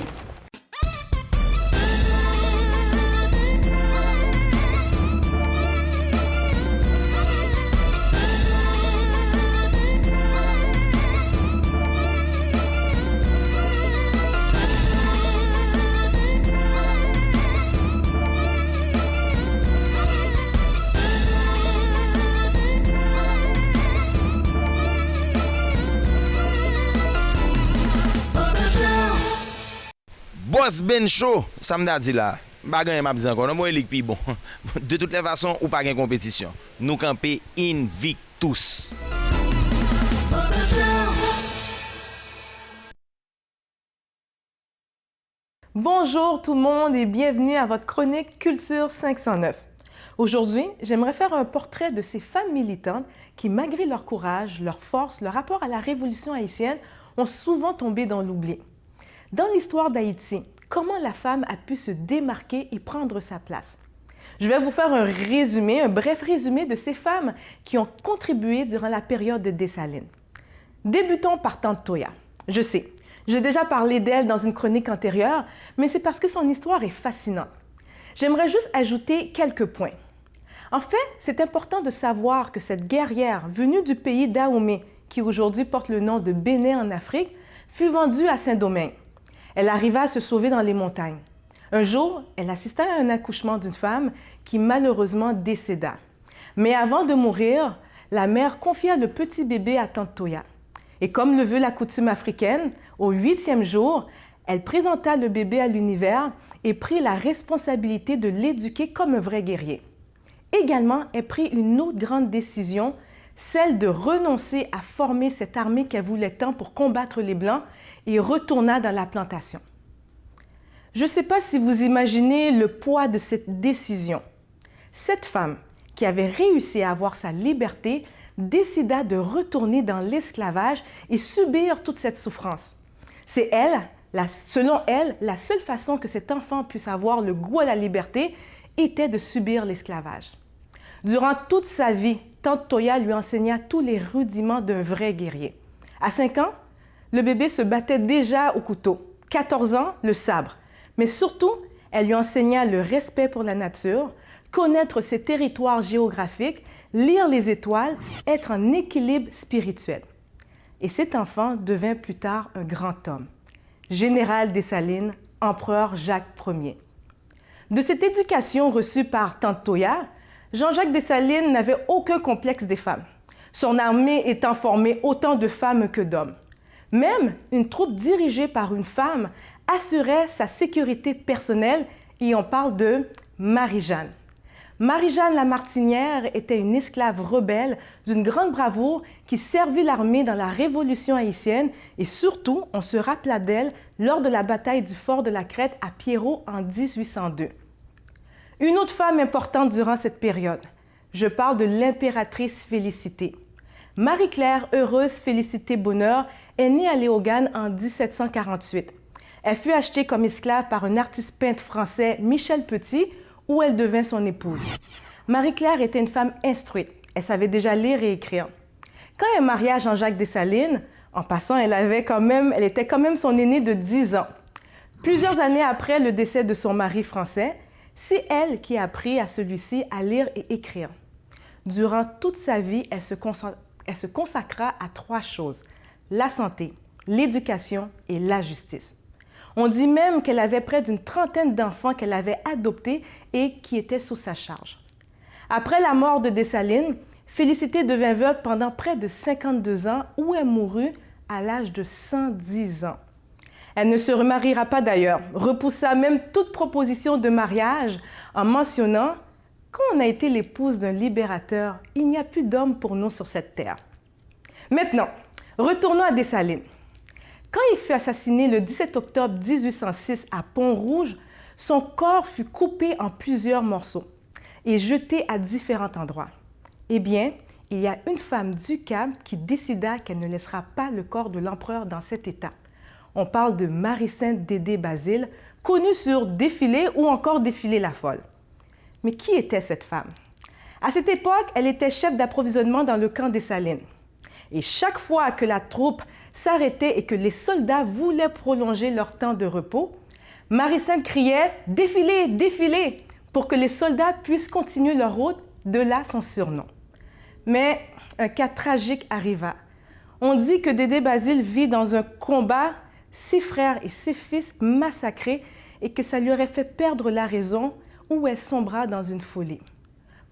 Boss Ben Show, ça m'a dit là. Bagan m'a dit encore, non moi lik pi bon. De toutes les façons, ou pas gain compétition. Nous camper invictus. Bonjour tout le monde et bienvenue à votre chronique Culture 509. Aujourd'hui, j'aimerais faire un portrait de ces femmes militantes qui, malgré leur courage, leur force, leur rapport à la révolution haïtienne, ont souvent tombé dans l'oubli. Dans l'histoire d'Haïti, comment la femme a pu se démarquer et prendre sa place? Je vais vous faire un bref résumé de ces femmes qui ont contribué durant la période de Dessalines. Débutons par Tante Toya. Je sais, j'ai déjà parlé d'elle dans une chronique antérieure, mais c'est parce que son histoire est fascinante. J'aimerais juste ajouter quelques points. En fait, c'est important de savoir que cette guerrière venue du pays d'Ahomey, qui aujourd'hui porte le nom de Bénin en Afrique, fut vendue à Saint-Domingue. Elle arriva à se sauver dans les montagnes. Un jour, elle assista à un accouchement d'une femme qui malheureusement décéda. Mais avant de mourir, la mère confia le petit bébé à Tante Toya. Et comme le veut la coutume africaine, au 8e jour, elle présenta le bébé à l'univers et prit la responsabilité de l'éduquer comme un vrai guerrier. Également, elle prit une autre grande décision, celle de renoncer à former cette armée qu'elle voulait tant pour combattre les Blancs et retourna dans la plantation. Je ne sais pas si vous imaginez le poids de cette décision. Cette femme, qui avait réussi à avoir sa liberté, décida de retourner dans l'esclavage et subir toute cette souffrance. C'est selon elle, la seule façon que cet enfant puisse avoir le goût à la liberté était de subir l'esclavage. Durant toute sa vie, Tante Toya lui enseigna tous les rudiments d'un vrai guerrier. À 5 ans, le bébé se battait déjà au couteau. 14 ans, le sabre. Mais surtout, elle lui enseigna le respect pour la nature, connaître ses territoires géographiques, lire les étoiles, être en équilibre spirituel. Et cet enfant devint plus tard un grand homme. Général Dessalines, empereur Jacques Ier. De cette éducation reçue par Tante Toya, Jean-Jacques Dessalines n'avait aucun complexe des femmes, son armée étant formée autant de femmes que d'hommes. Même une troupe dirigée par une femme assurait sa sécurité personnelle et on parle de Marie-Jeanne. Marie-Jeanne Lamartinière était une esclave rebelle d'une grande bravoure qui servit l'armée dans la Révolution haïtienne et surtout, on se rappela d'elle lors de la bataille du fort de la Crête à Pierrot en 1802. Une autre femme importante durant cette période, je parle de l'impératrice Félicité. Marie-Claire Heureuse Félicité Bonheur est née à Léogane en 1748. Elle fut achetée comme esclave par un artiste peintre français, Michel Petit, où elle devint son épouse. Marie-Claire était une femme instruite. Elle savait déjà lire et écrire. Quand elle maria Jean-Jacques Dessalines, en passant, elle était quand même son aînée de 10 ans. Plusieurs années après le décès de son mari français, c'est elle qui a appris à celui-ci à lire et écrire. Durant toute sa vie, elle se consacra à 3 choses: la santé, l'éducation et la justice. On dit même qu'elle avait près d'une trentaine d'enfants qu'elle avait adoptés et qui étaient sous sa charge. Après la mort de Dessalines, Félicité devint veuve pendant près de 52 ans où elle mourut à l'âge de 110 ans. Elle ne se remariera pas d'ailleurs, repoussa même toute proposition de mariage en mentionnant « Quand on a été l'épouse d'un libérateur, il n'y a plus d'homme pour nous sur cette terre. » Maintenant, retournons à Dessalines. Quand il fut assassiné le 17 octobre 1806 à Pont-Rouge, son corps fut coupé en plusieurs morceaux et jeté à différents endroits. Eh bien, il y a une femme du Cap qui décida qu'elle ne laissera pas le corps de l'empereur dans cet état. On parle de Marie-Sainte Dédé Basile, connue sur Défilé ou encore Défilé la Folle. Mais qui était cette femme? À cette époque, elle était chef d'approvisionnement dans le camp des Salines. Et chaque fois que la troupe s'arrêtait et que les soldats voulaient prolonger leur temps de repos, Marie-Sainte criait « Défilé, défilé !» pour que les soldats puissent continuer leur route, de là son surnom. Mais un cas tragique arriva. On dit que Dédé Basile vit dans un combat, ses frères et ses fils massacrés, et que ça lui aurait fait perdre la raison ou elle sombra dans une folie.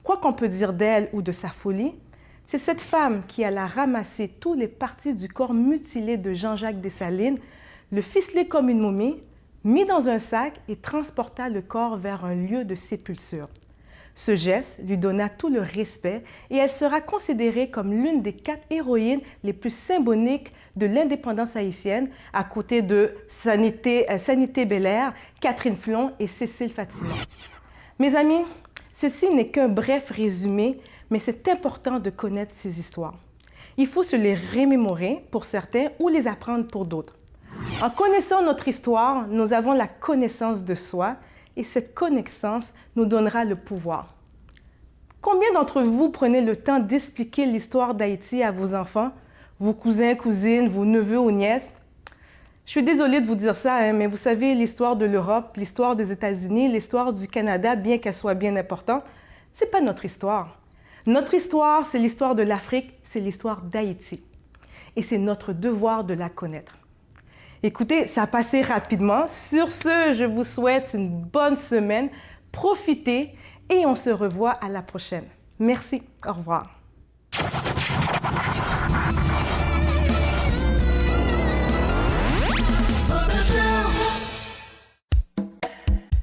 Quoi qu'on peut dire d'elle ou de sa folie, c'est cette femme qui alla ramasser tous les parties du corps mutilé de Jean-Jacques Dessalines, le ficeler comme une momie, mit dans un sac et transporta le corps vers un lieu de sépulture. Ce geste lui donna tout le respect et elle sera considérée comme l'une des 4 héroïnes les plus symboliques de l'indépendance haïtienne, à côté de Sanité Belair, Catherine Flon et Cécile Fatima. Mes amis, ceci n'est qu'un bref résumé, mais c'est important de connaître ces histoires. Il faut se les remémorer pour certains ou les apprendre pour d'autres. En connaissant notre histoire, nous avons la connaissance de soi et cette connaissance nous donnera le pouvoir. Combien d'entre vous prenez le temps d'expliquer l'histoire d'Haïti à vos enfants, vos cousins, cousines, vos neveux ou nièces? Je suis désolée de vous dire ça, mais vous savez, l'histoire de l'Europe, l'histoire des États-Unis, l'histoire du Canada, bien qu'elle soit bien importante, ce n'est pas notre histoire. Notre histoire, c'est l'histoire de l'Afrique, c'est l'histoire d'Haïti. Et c'est notre devoir de la connaître. Écoutez, ça a passé rapidement. Sur ce, je vous souhaite une bonne semaine. Profitez et on se revoit à la prochaine. Merci. Au revoir.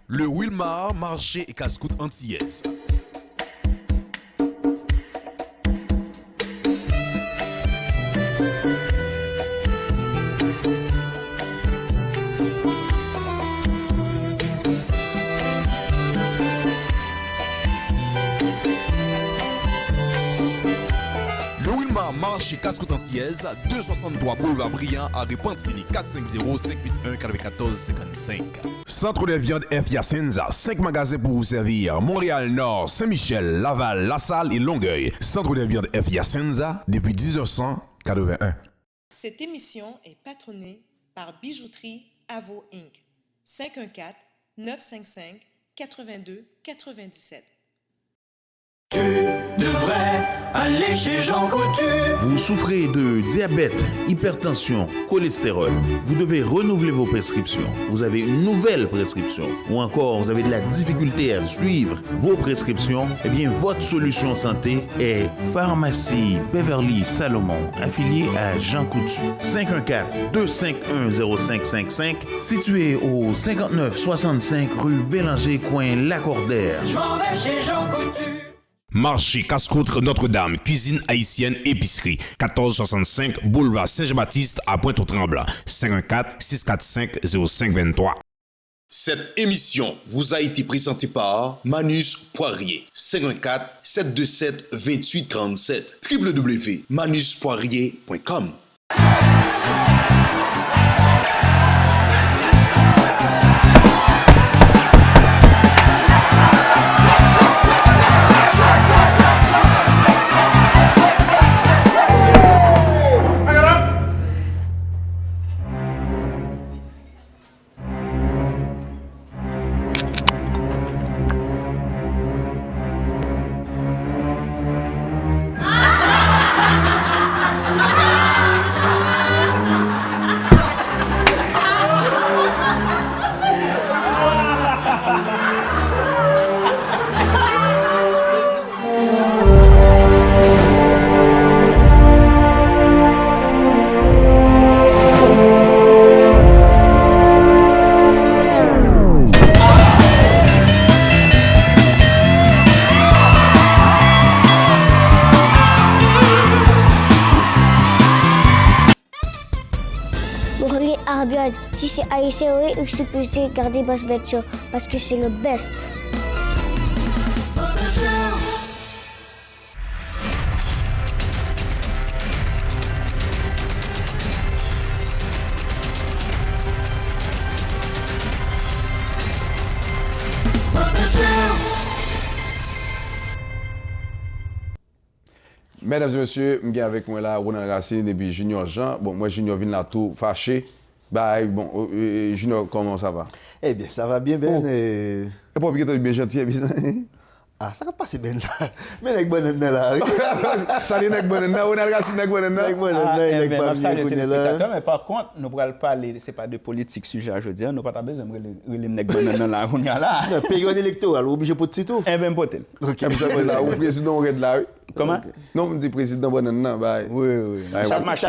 Le Wilmar, marché et casse-croûte antillaise. Marché casse-croûte antillaise, 263 boulevard Briand à Repentigny, 450-581-94-55. Centre de viande F. Yacenza, 5 magasins pour vous servir. Montréal Nord, Saint-Michel, Laval, La Salle et Longueuil. Centre de viande F. Yacenza depuis 1981. Cette émission est patronnée par Bijouterie Avo Inc. 514-955-82-97. Tu devrais aller chez Jean Coutu. Vous souffrez de diabète, hypertension, cholestérol. Vous devez renouveler vos prescriptions. Vous avez une nouvelle prescription. Ou encore, vous avez de la difficulté à suivre vos prescriptions. Eh bien, votre solution santé est Pharmacie Beverly Salomon, affiliée à Jean Coutu. 514-251-0555, situé au 5965 rue Bélanger, coin Lacordaire. Je m'en vais chez Jean Coutu. Marché casse-croûte Notre-Dame, cuisine haïtienne, épicerie. 1465 boulevard Saint-Jean-Baptiste à Pointe-aux-Trembles. 514-645-0523. Cette émission vous a été présentée par Manus Poirier. 514-727-2837. www.manuspoirier.com. Si c'est haïtien, oui, je suis plus regarder Boss Ben Show parce que c'est le best. Mesdames et messieurs, je suis avec moi là, Ronald Racine et puis Junior Jean. Bon, moi, Junior vient là tout fâché. Bah, bon, Junior, comment ça va? Eh bien, ça va bien, Ben. Et pour que tu es bien gentil, ah, ça va passer bien là. Mais avec bonne là. Salut, avec bonne là, Ronald Racine, avec bonne là. Avec bonne là, avec pas bien. Mais par contre, nous ne parler, c'est pas de politique sujet à dire, nous pas besoin de relire avec bonne là, on y a là. Période électorale, obligé pour Tito. Eh bien, potel. OK. Là, au président Red là. Comment? Non, je dis président bonne là, bah. Oui.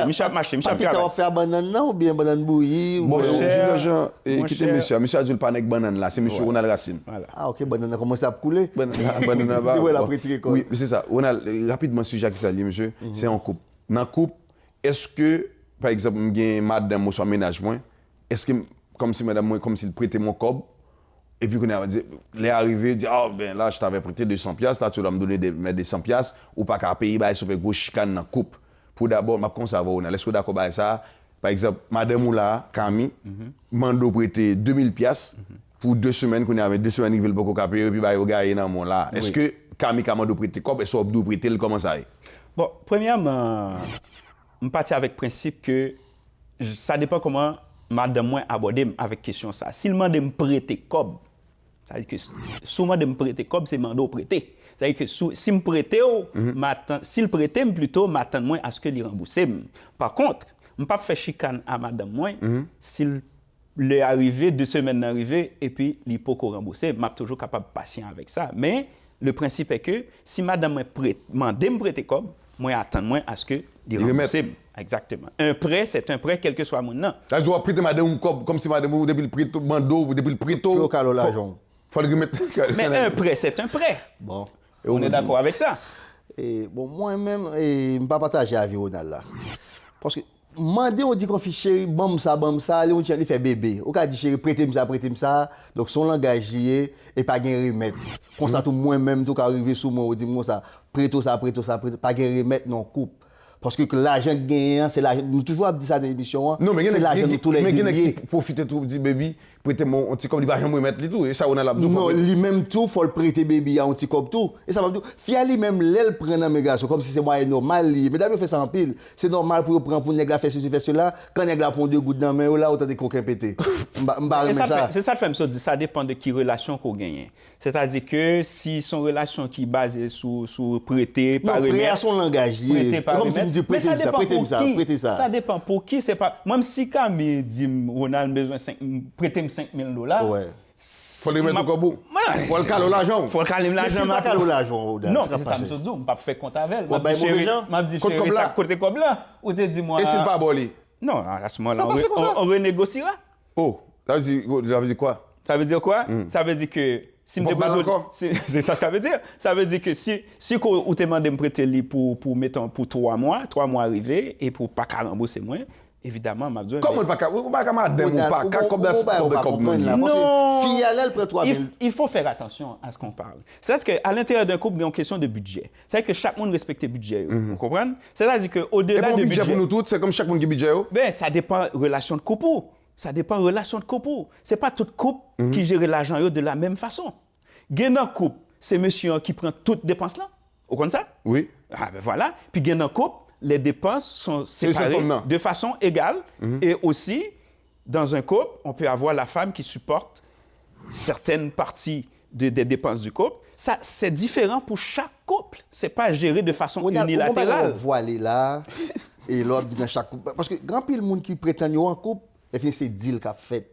Michel Marché. Tu vas faire banane ou bien banane bouillie? Bon, Junior Jean, quittez monsieur a dit le pas avec banane là, c'est monsieur Ronald Racine. Ah, OK, banane commence à couler. Banane va. Oui, mais c'est ça. Ronald, rapidement sujet qui s'allie monsieur, c'est en couple. Dans couple, est-ce que par exemple, j'ai madame moi soit ménagement, est-ce que comme si madame moi comme s'il prêtait mon cob et puis qu'on a dit les arrivé dit ah ben là je t'avais prêté 200 pièces là tu dois me donner des 200 pièces ou pas qu'à payer bah ça fait gros chicane dans couple. Pour d'abord m'a conserver Ronald, est-ce que d'accord bah ça par exemple madame ou là Camille mando prêter 2000 pièces pour 2 semaines qu'on avait 2 semaines il veut beaucoup payer et puis bah regarder dans mon là. Est-ce que Camille mando prêter cob et soit doit prêter comment ça est? Bon, premièrement, je parti avec le principe que ça dépend comment madame moi aborder avec question ça. S'il m'a de me prêter cob, ça veut dire que souvent de me prêter cob c'est mando prêter. Ça veut dire que si me prêter s'il prêter plutôt m'attend moins à ce que il rembourse. Par contre, je pas faire chicane à madame moi s'il l'est arrivé 2 semaines arrivé et puis il peut rembourser, m'a toujours capable patient avec ça. Mais le principe est que si madame me prêter cob, moi attendre moins à ce que il rembourse. Exactement. Un prêt, c'est un prêt, quel que soit mon nom. Ça doit prêter madame comme si madame depuis le prêt mando, depuis le prêt tôt. Faut le remettre. Mais un prêt, c'est un prêt. Bon. On est d'accord avec ça. Et bon, moi-même, je ne vais pas partager avec Ronald là. Parce que, mandé, on dit qu'on fait chéri, bam ça, on dit qu'on fait bébé. On dit chéri, prêtez-moi ça. Donc, son langage et pas de remettre. Comme ça, tout moi-même, tout arrivé sous moi, on dit moi ça, prêtez ça, pas de remettre non coupe. Parce que l'argent gagnant, c'est l'argent. Nous toujours dit ça dans l'émission. Non, mais c'est l'argent de tous les milliers. Mais il y a qui profite tout, dit baby, prêtez mon petit comme il va jamais mettre les tout. Et ça, on a l'abdou. Non, lui-même tout, faut le prêter baby à un petit comme tout. Et ça va dire, fia lui-même, l'aile prend dans mes garçons, comme si c'est moyen normal. Mais d'abord, fait ça en pile. C'est normal pour prendre pour nègre faire ceci, faire cela. Quand nègre prend 2 gouttes dans main, là, autant de coquins pétés. C'est ça, fait me dire, ça dépend de qui relation qu'on gagne. C'est-à-dire que si son relation qui est basée sur prêter, par remettre. Non, à son langage. Prêter, par remettre. Mais ça dépend pour qui. Ça dépend pour qui. C'est pas. Même si Camille dit Ronald besoin prêter $5,000. Ouais. Faut le mettre au bout. Faut le caler l'argent. Faut le caler l'argent. Mais c'est pas caler l'argent. Non, c'est ça me dit, on pas faire compte avec elle. M'a dit chérie, ça côté comme là ou te dis moi. Et c'est pas bolé. Non, à ce moment-là on renégociera. Oh, ça veut dire quoi? Ça veut dire quoi? Ça veut dire que si me besoin c'est ça veut dire. Ça veut dire que si ou te demande de me prêter lui pour mettons pour 3 mois arrivé et pour pas rembourser moi. Évidemment, m'a besoin. Comment pas madame ou pas comme non. Fille elle prend 3 000. Il faut faire attention à ce qu'on parle. C'est-à-dire qu'à l'intérieur d'un couple, il y a une question de budget. C'est-à-dire que chaque monde respecte le budget. Vous comprenez? C'est-à-dire qu'au-delà du budget. Pour nous tous, c'est comme chaque monde qui budget. Ben, ça dépend de la relation de couple. Ça dépend de la relation de couple. Ce n'est pas tout couple qui gère l'argent de la même façon. Gain un couple, c'est monsieur qui prend toutes dépenses là. Vous comprenez ça? Oui. Ah ben voilà. Puis gain un couple, les dépenses sont séparées de façon égale. Et aussi, dans un couple, on peut avoir la femme qui supporte certaines parties des dépenses du couple. Ça, c'est différent pour chaque couple. Ce n'est pas géré de façon unilatérale. On va voiler là, et l'autre dit dans chaque couple. Parce que grand pile monde qui prétend en couple, c'est deal qu'a fait.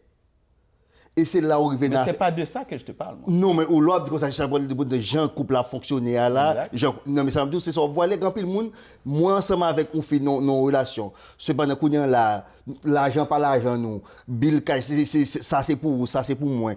Et c'est là où il vient. Mais c'est pas de ça que je te parle, moi. Non, mais où l'autre dit que ça chaque de gens couple a fonctionné là. Non, mais ça veut dire c'est ça voiler grand pile monde. Moi ensemble avec on fait nos relations. Cependant qu'on y a là l'argent pas l'argent nous. Bill ça c'est pour vous, ça c'est pour moi.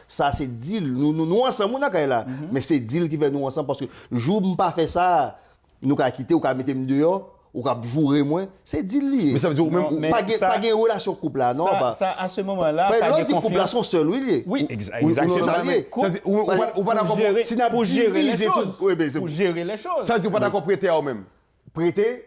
Ça c'est deal. Nous ensemble on a là. Mais c'est deal qui fait nous ensemble parce que jour pas faire ça, nous qu'a quitter ou qu'a mettre dehors. Ou qu'a jouer moins, c'est dit lié. Mais ça veut dire même pas de relation couple là, non? Ça à ce moment-là, pas de couple là sont seuls, oui. Oui, exactement. C'est ça lié. Ou pas d'accord pour gérer les choses. Pour gérer les choses. Ça veut dire pas d'accord prêter à eux-mêmes. Prêter,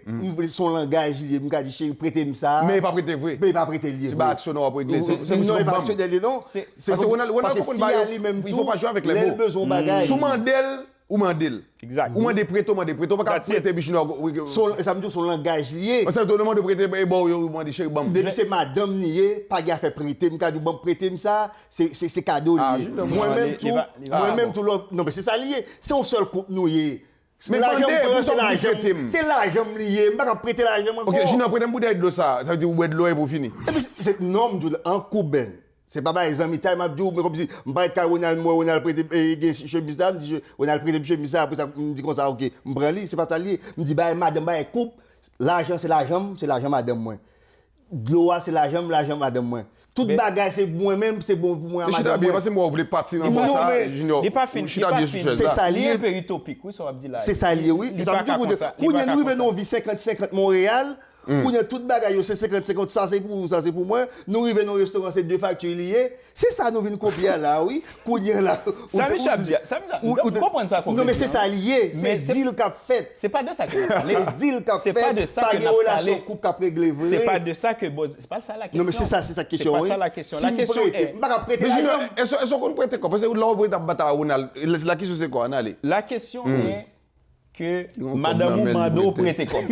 son langage, il me dit chérie, prêtez-moi ça. Mais pas prêter vrai. Mais pas prêter lié. C'est pas action non pour régler. Non, il pas action d'aller non. Parce qu'on a il faut pas jouer avec les mots. Besoin bagage. Sous mandel ou mandel. Exact. Ou mandel prêto pas prêter bichino. Ça me dit son langage lié. Parce que tout le monde prêter bon ou mandel chérie bam. Depuis c'est madame lié, pas gars fait prêter, me dit bon prêter ça, c'est cadeau lié. Moi-même tout l'autre. Non mais c'est ça lié. C'est un seul couple nous lié. Mais l'argent, c'est l'argent lié. Je ne vais pas prêter l'argent. Ok, je n'ai pas une bouteille d'eau ça. Ça veut dire que vous boire de l'eau et vous finissez. C'est non, en coupe ben. C'est pas par exemple, time m'a dit mais comme si on pas être on a prêté chemise ça, me dit on a prêté chemise ça après ça me dit comme ça OK, me prend lui, c'est pas ça lié. Me dit bah madame bah coupe, l'argent c'est l'argent madame moi. De l'eau c'est l'argent madame moi. Toute bagage c'est moi-même, c'est bon pour moi madame. Je parce que moi vous voulez partir dans ça, Junior. Il pas fini, c'est ça lié un peu utopique, oui, ça va dire là. C'est ça lié, oui. Ça veut dire que quand nous venons vivre 50-50 Montréal, quand il y a toute bagage, c'est 50-50, ça c'est pour vous, ça c'est pour moi. Nous arrivons dans le restaurant, c'est deux factures liées. C'est ça, nous venons copier là, oui. Quand il y a là. Ça me dit, vous comprenez ça? Non, mais c'est ça lié. C'est deal qu'a fait. C'est pas de ça que c'est deal qu'a fait. C'est pas de ça que nous relation coupe qu'a réglé. C'est pas de ça que c'est pas ça la question. Non, mais c'est ça la question. C'est pas ça la question. La question est. Est-ce qu'on prête quoi? Parce que là on prête bataille. La question c'est quoi? La question est que Madame Oumando prête comme.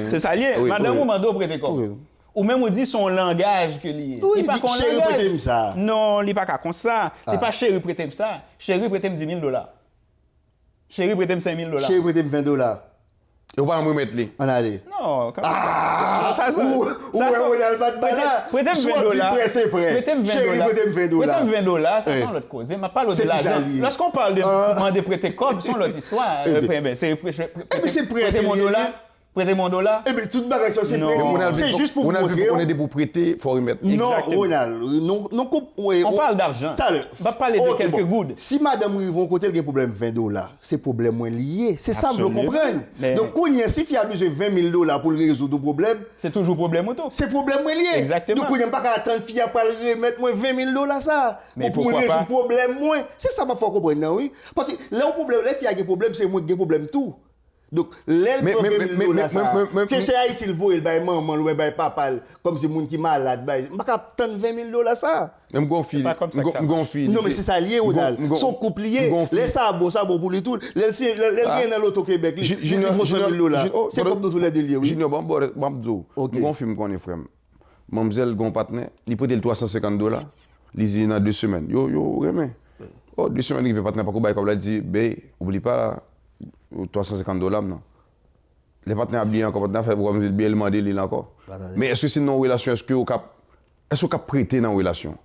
C'est ça lié. Madame Oumando prête comme. Ou même on dit son langage que lié. Il pas qu'on chéri prête ça. Non, il pas comme ça. C'est pas chéri prête ça. Chéri prête $10 000. Chéri prête $5 000. Chéri prête $20. Et on va me mettre les. On allait. Non, ça on a le bas de bala. Prêtez-moi $20. Prêtez-moi $20, ça c'est l'autre cause. Mais pas l'autre de l'argent. Lorsqu'on parle de demander prêter comme, c'est l'autre histoire. C'est prêter mon dollar. Prêter mon dollar. Eh bien, toute bagage, c'est juste pour montrer. On est des pour prêter, il faut remettre. Non, Ronald, on parle d'argent. On va parler de quelques gouttes. Si madame Rivon côté le problème $20, c'est problème moins lié. C'est ça, vous comprenez. Donc, si il y a besoin de $20 pour résoudre le problème, c'est toujours problème auto. C'est problème moins lié. Exactement. Donc, on n'a pas qu'à attendre fille pour remettre moins $20 ça. Mais pour résoudre le problème moins. C'est ça, il faut comprendre, oui. Parce que là, le problème, les filles ont des problèmes, c'est moi qui ai des problèmes tout. Donc, l'aile pour $20 que c'est Haïti, il vaut, il baille maman, il baille papa, comme si moun qui malade, baille. Je ne vais pas attendre $20 ça. Même gonfile. Non, mais c'est ça lié, Oudal. Son couple lié. Laisse ça bon pour lui tout. Laisse rien dans l'auto-Québec. Il faut $20. C'est comme nous tous les deux liés, oui. Junior, Bamzo, gonfile qu'on est frère. Mamzelle, gon partenaire, il peut $350. Il dit dans 2 semaines. Yo, remet. Oh, 2 semaines, il veut partenaire, pas comme il dit, oublie pas $350 non. Les partenaires habillés encore, partenaires fait comme bien le demander il encore. Mais est-ce que c'est une relation, est-ce qu'on cap prêter dans relation?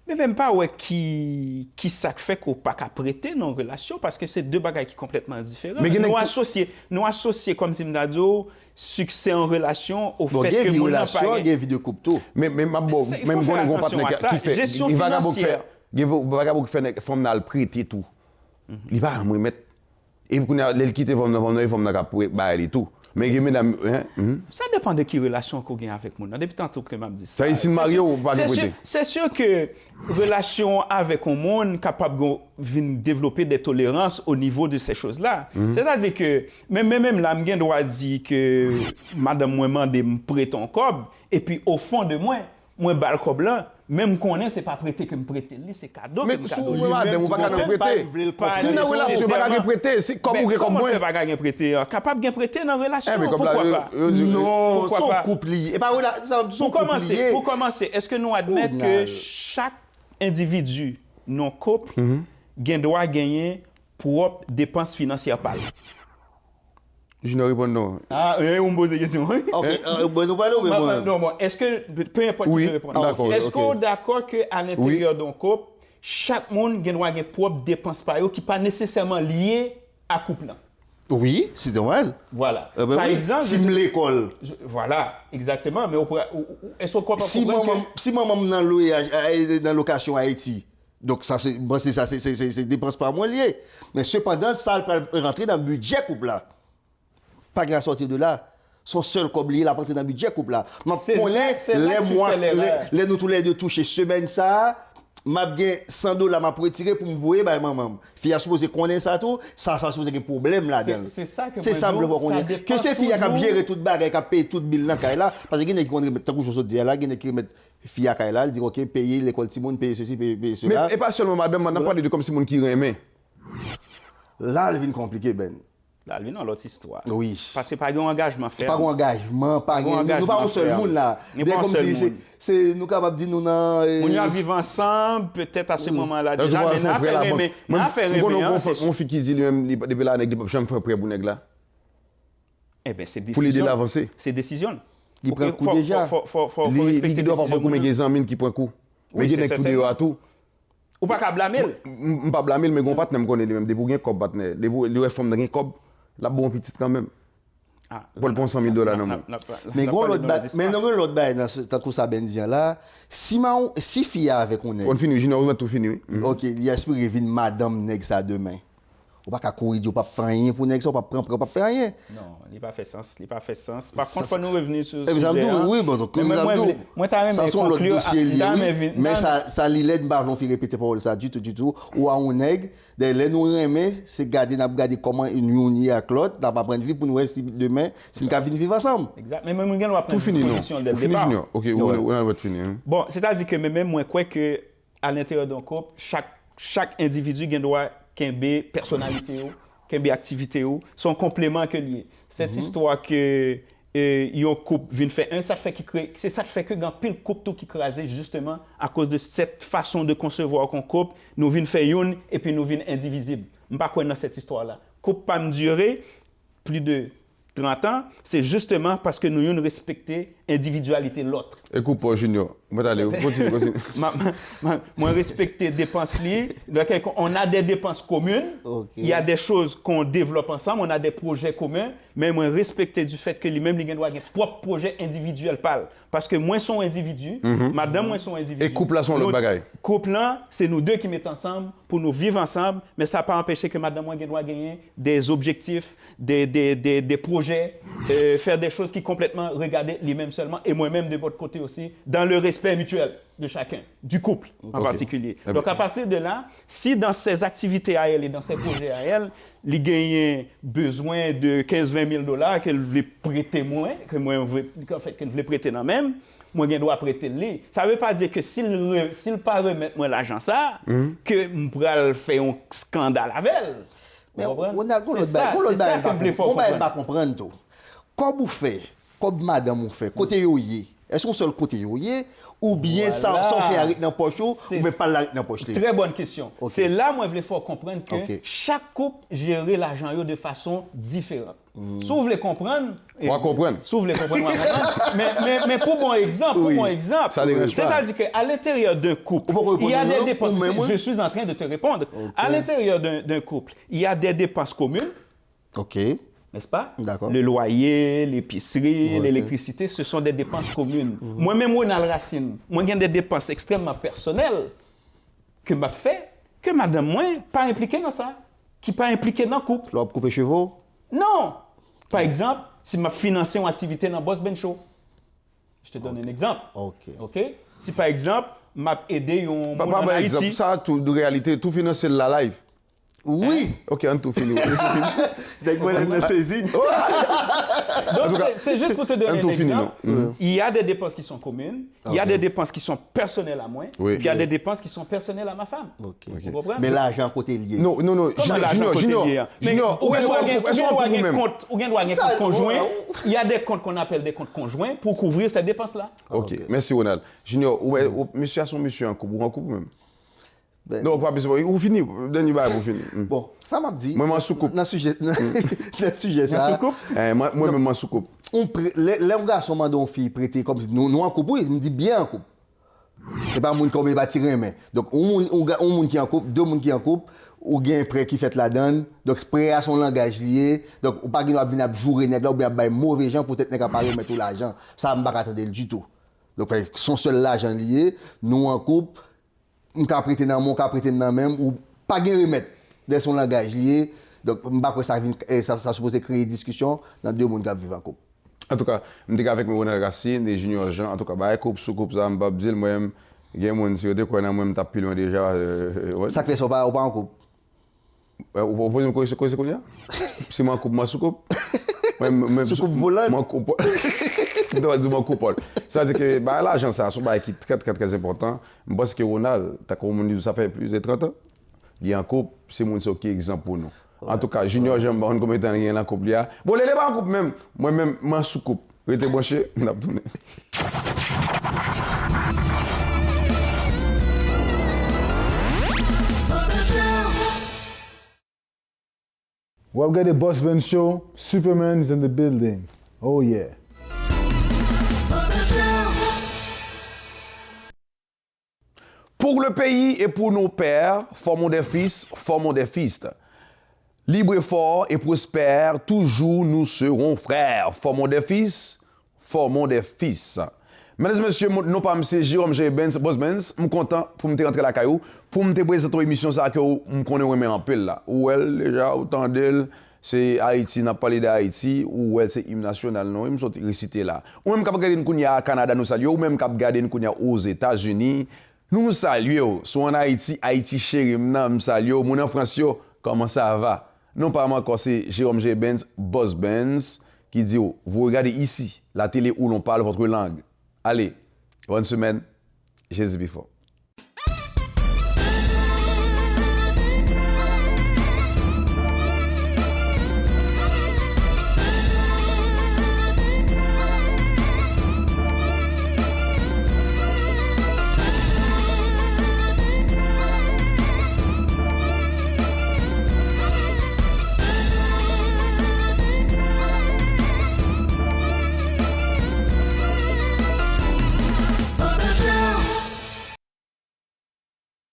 Mais même pas qui ça fait qu'on pas qu'à prêter dans relation parce que c'est deux bagages qui sont complètement différents. Mais nous associer comme Zimnado succès en relation au fait que mon relation, il y a vie de couple tout. Mais même bon partenaire qui fait gestion financière. Il va qui fait forme dans le prêter tout. Il va me mettre et puis les quitter il faut me tout. Mais ça dépend de qui relation qu'on a avec moi. Depuis tantôt que m'a dit ça. Ça ici Mario ou pas c'est sûr que relation avec un monde capable de développer des tolérances au niveau de ces choses-là. C'est-à-dire que même là me droit dire que madame moi demande me prêter un cob et puis au fond de moi balle cob là même qu'on est c'est pas prêter que me prêter c'est cadeau mais sous madame on pas prêter si dans relation pas prêter c'est comme ou comme moi pas gagner prêter capable de prêter dans relation pourquoi pas non son couple et pas pour commencer est-ce que nous admettons que chaque individu non couple doit gagner propre dépenses financières par je ne réponds non. Ah, on me pose des questions. Ok, nous parlons non, est-ce que, peu importe qui répond, est-ce qu'on est d'accord qu'à l'intérieur d'un couple, chaque monde doit avoir propre dépenses par eux qui ne sont pas nécessairement liées à couple? Oui, c'est normal. Voilà. Par exemple, si l'école. Voilà, exactement. Mais est-ce qu'on croit pas si maman dans la location à Haïti, donc ça c'est dépenses par mois liées. Mais cependant, ça peut rentrer dans le budget couple là. Pas qu'à sortir de là. Son seul coblier la partie dans le budget couple là. Mais pour les mois, les nous tous les deux toucher semaine ça, m'a gen 100 dollars m'a retirer pour me voyer bah maman. Fille a supposé connaître ça tout, ça supposé qu'il y a problème là-dedans. C'est ça que c'est ça moi, pour connaître. Que c'est fille qui a gérer toute bagarre, qui a payé toute bill là là parce que qui connaît tant que je dis là, qui mettre fille à là, dit OK, payer l'école Timon, payer ceci, payer cela. Mais et pas seulement madame, on a parlé de comme si moun qui remet. Là, elle vient compliqué ben. Là, lui, dans l'autre histoire. Oui. Parce que pas de engagement faire. Pas d'engagement, pas de. Nous pas un seul monde là. Comme si c'est nous capables de dire nous dans. On vivre ensemble, peut-être à ce moment-là déjà. Mais n'a fait rien. Mon fils qui dit lui-même, depuis là, il ne jamais faire prêt pour nèg là. Eh bien, c'est décision. Pour l'aider à avancer. C'est décision. Il prend coup déjà. Faut respecter les décisions. Il doit pas combien de amis qui prend coup. Mais il y a tout dehors à tout. Ou pas qu'à blâmer. Je pas blâmer, mais mon partenaire me connaît lui-même. Des bourguins cob partenaire. Les femmes de cob. La bonne petite quand même. Pour le bon $100 000 non. Mais l'autre bail dans ce ça bendian là, si fille avec on est. On finit, Junior, on va tout finir. OK, il espère venir madame nèg ça demain. Ou pas qu'à courir, ou pas faire rien pour nèg ça, pas prendre pas faire rien. Non, il pas fait sens, Par contre, faut nous revenir sur ce sujet. Oui, bon donc moi t'as même conclure mais ça li l'aide pas vont faire répéter parole ça du tout ou à on nèg des les nous aimer c'est garder comment une y à Claude, n'a pas prendre vie pour nous si demain si nous venir vivre ensemble. Exact. Mais même on va prendre disposition dès le départ. OK, on va finir. Bon, c'est-à-dire que même moi crois que à l'intérieur d'un couple, chaque individu doit qu'un personnalité ou qu'un activité ou son complément que lié. Cette histoire que yon couple vient faire un ça fait que grand pile couple tout qui crasé justement à cause de cette façon de concevoir qu'on couple nous vient faire une et puis nous vient indivisible. On pas quoi dans cette histoire là. Couple pas me durer plus de 30 ans, c'est justement parce que nous avons respecté l'individualité de l'autre. Écoute, Junior, continue. Moi, respecter les dépenses liées. On a des dépenses communes, il y a des choses qu'on développe ensemble, on a des projets communs, mais moi, respecter du fait que lui-même, il doit avoir un propre projet individuel. Parce que moi, son individu, madame, moi, son individu. Et couple là, sont l'autre bagaille. Couple là, c'est nous deux qui mettons ensemble pour nous vivre ensemble, mais ça n'a pas empêché que madame, moi, doit gagner des objectifs, des projets, faire des choses qui complètement regardaient lui-même seulement, et moi-même de votre côté aussi, dans le respect mutuel de chacun, du couple en particulier. Donc à partir de là, si dans ses activités à elle et dans ses projets à elle, il gagne besoin de 15-20 000 $ qu'elle voulait prêter moins, qu'elle voulait prêter dans même, moi je dois prêter lui. Ça ne veut pas dire que s'il pas remettre moi l'argent ça, que je pourrais faire un scandale avec elle. Mais on a pas comprendre tout. Comme vous faites, comme madame vous fait, côté yoye, est-ce qu'on seul côté yoye ou bien ça fait arrêter dans poche ou mais pas l'arrêter dans poche. Très bonne question. C'est là moi je voulais faire comprendre que chaque couple gère l'argent de façon différente. Si vous voulez comprendre, on va comprendre. Si vous voulez comprendre, mais pour mon exemple, c'est-à-dire qu'à l'intérieur d'un couple, il y a des dépenses. Je suis en train de te répondre. À l'intérieur d'un couple, il y a des dépenses communes. OK. N'est-ce pas? D'accord. Le loyer, l'épicerie, l'électricité, ce sont des dépenses communes. Moi-même, moi, dans la racine, moi, j'ai des dépenses extrêmement personnelles que m'a fait, que madame, moi, pas impliquée dans ça, qui pas impliquée dans le couple. L'homme couper chevaux? Non. Par exemple, si m'a financé une activité dans Boss Ben Show, je te donne un exemple. OK. Si par exemple, m'a aidé un monde en Haïti. Ça, tout de réalité, tout financé la live. Oui. OK, on tout fini. Donc, moi, je saisi. Donc, c'est juste pour te donner un exemple. Il y a des dépenses qui sont communes, il y a des dépenses qui sont personnelles à moi, il y a des dépenses qui sont personnelles à ma femme. Vous comprenez? Mais l'argent côté lié. Non. Junior, où est-ce qu'on doit un compte conjoint? Il y a des comptes qu'on appelle des comptes conjoints pour couvrir ces dépenses-là. OK, merci Ronald. Junior, monsieur a son monsieur en couple même. Non, pas besoin. Vous finissez. Vous finissez. Bon, ça m'a dit. Moi, je suis soucoupe. Dans le sujet, ça. Moi, je suis soucoupe. Les garçons m'ont donné fille prêter comme si nous en couple, il me dit bien en couple. C'est pas un monde qui va tirer, mais. Donc, un monde qui est en couple, deux monde qui est en couple, ou bien un prêt qui fait la donne. Donc, prêt à son langage lié. Donc, ou pas qu'il va venir jouer, ou bien un mauvais gens, peut-être qu'il va pas remettre tout l'argent. Ça, je ne vais pas attendre du tout. Donc, son seul l'argent lié, nous en couple, on peut prêter dans mon cas, prêter dans même, ou pas de remettre de son langage lié. Donc, je ne sais pas ça suppose créer une discussion dans deux mondes qui vivent en couple. En tout cas, je suis avec mes Ronald Racine, les Junior Jean, en tout cas, couple sous couple, ça, je vais dire, moi-même, Il y a des gens qui ont dit moi, je plus loin déjà. Ça fait ça, ou pas en couple? Vous posez quoi c'est qu'on y a? C'est moi coupe, moi sous-coupe. Sous-coupe volante? Moi coupe. Je dois dire moi coupe. Ça veut dire que l'argent, ça, c'est un qui est très important. Je pense que Ronald, ça fait plus de 30 ans. Il y a un couple, c'est mon qui est exemple pour nous. En tout cas, Junior, j'aime bien comme étant rien dans le couple. Bon, les pas en couple même. Moi-même, moi sous-coupe. Restez branché, on a tourné. Well, we've got the Boss Ben Show. Superman is in the building. Oh yeah. Pour le pays et pour nos pères, formons des fils, formons des fils. Libres et forts et prospères, toujours nous serons frères. Formons des fils, formons des fils. Mesdames et messieurs, non pas M. Jérôme J. Benz, Boss Benz, je suis content pour me rentrer la caillou, pour me présenter une émission ça que je connais en pile là. Ou elle, déjà, autant d'elle, c'est Haïti, n'a parlé d'Haïti, ou elle, c'est hymne national, non, ils me sont récités là. Ou même quand vous regardez au Canada, nous saluons, ou même quand vous regardez aux États-Unis, nous saluons. Soit en Haïti, Haïti chéri, nous saluons. Mon en France, comment ça va? Non pas encore, c'est Jérôme J. Benz, Boss Benz, qui dit, vous regardez ici, la télé où l'on parle votre langue. Allez, bonne semaine, Jésus before.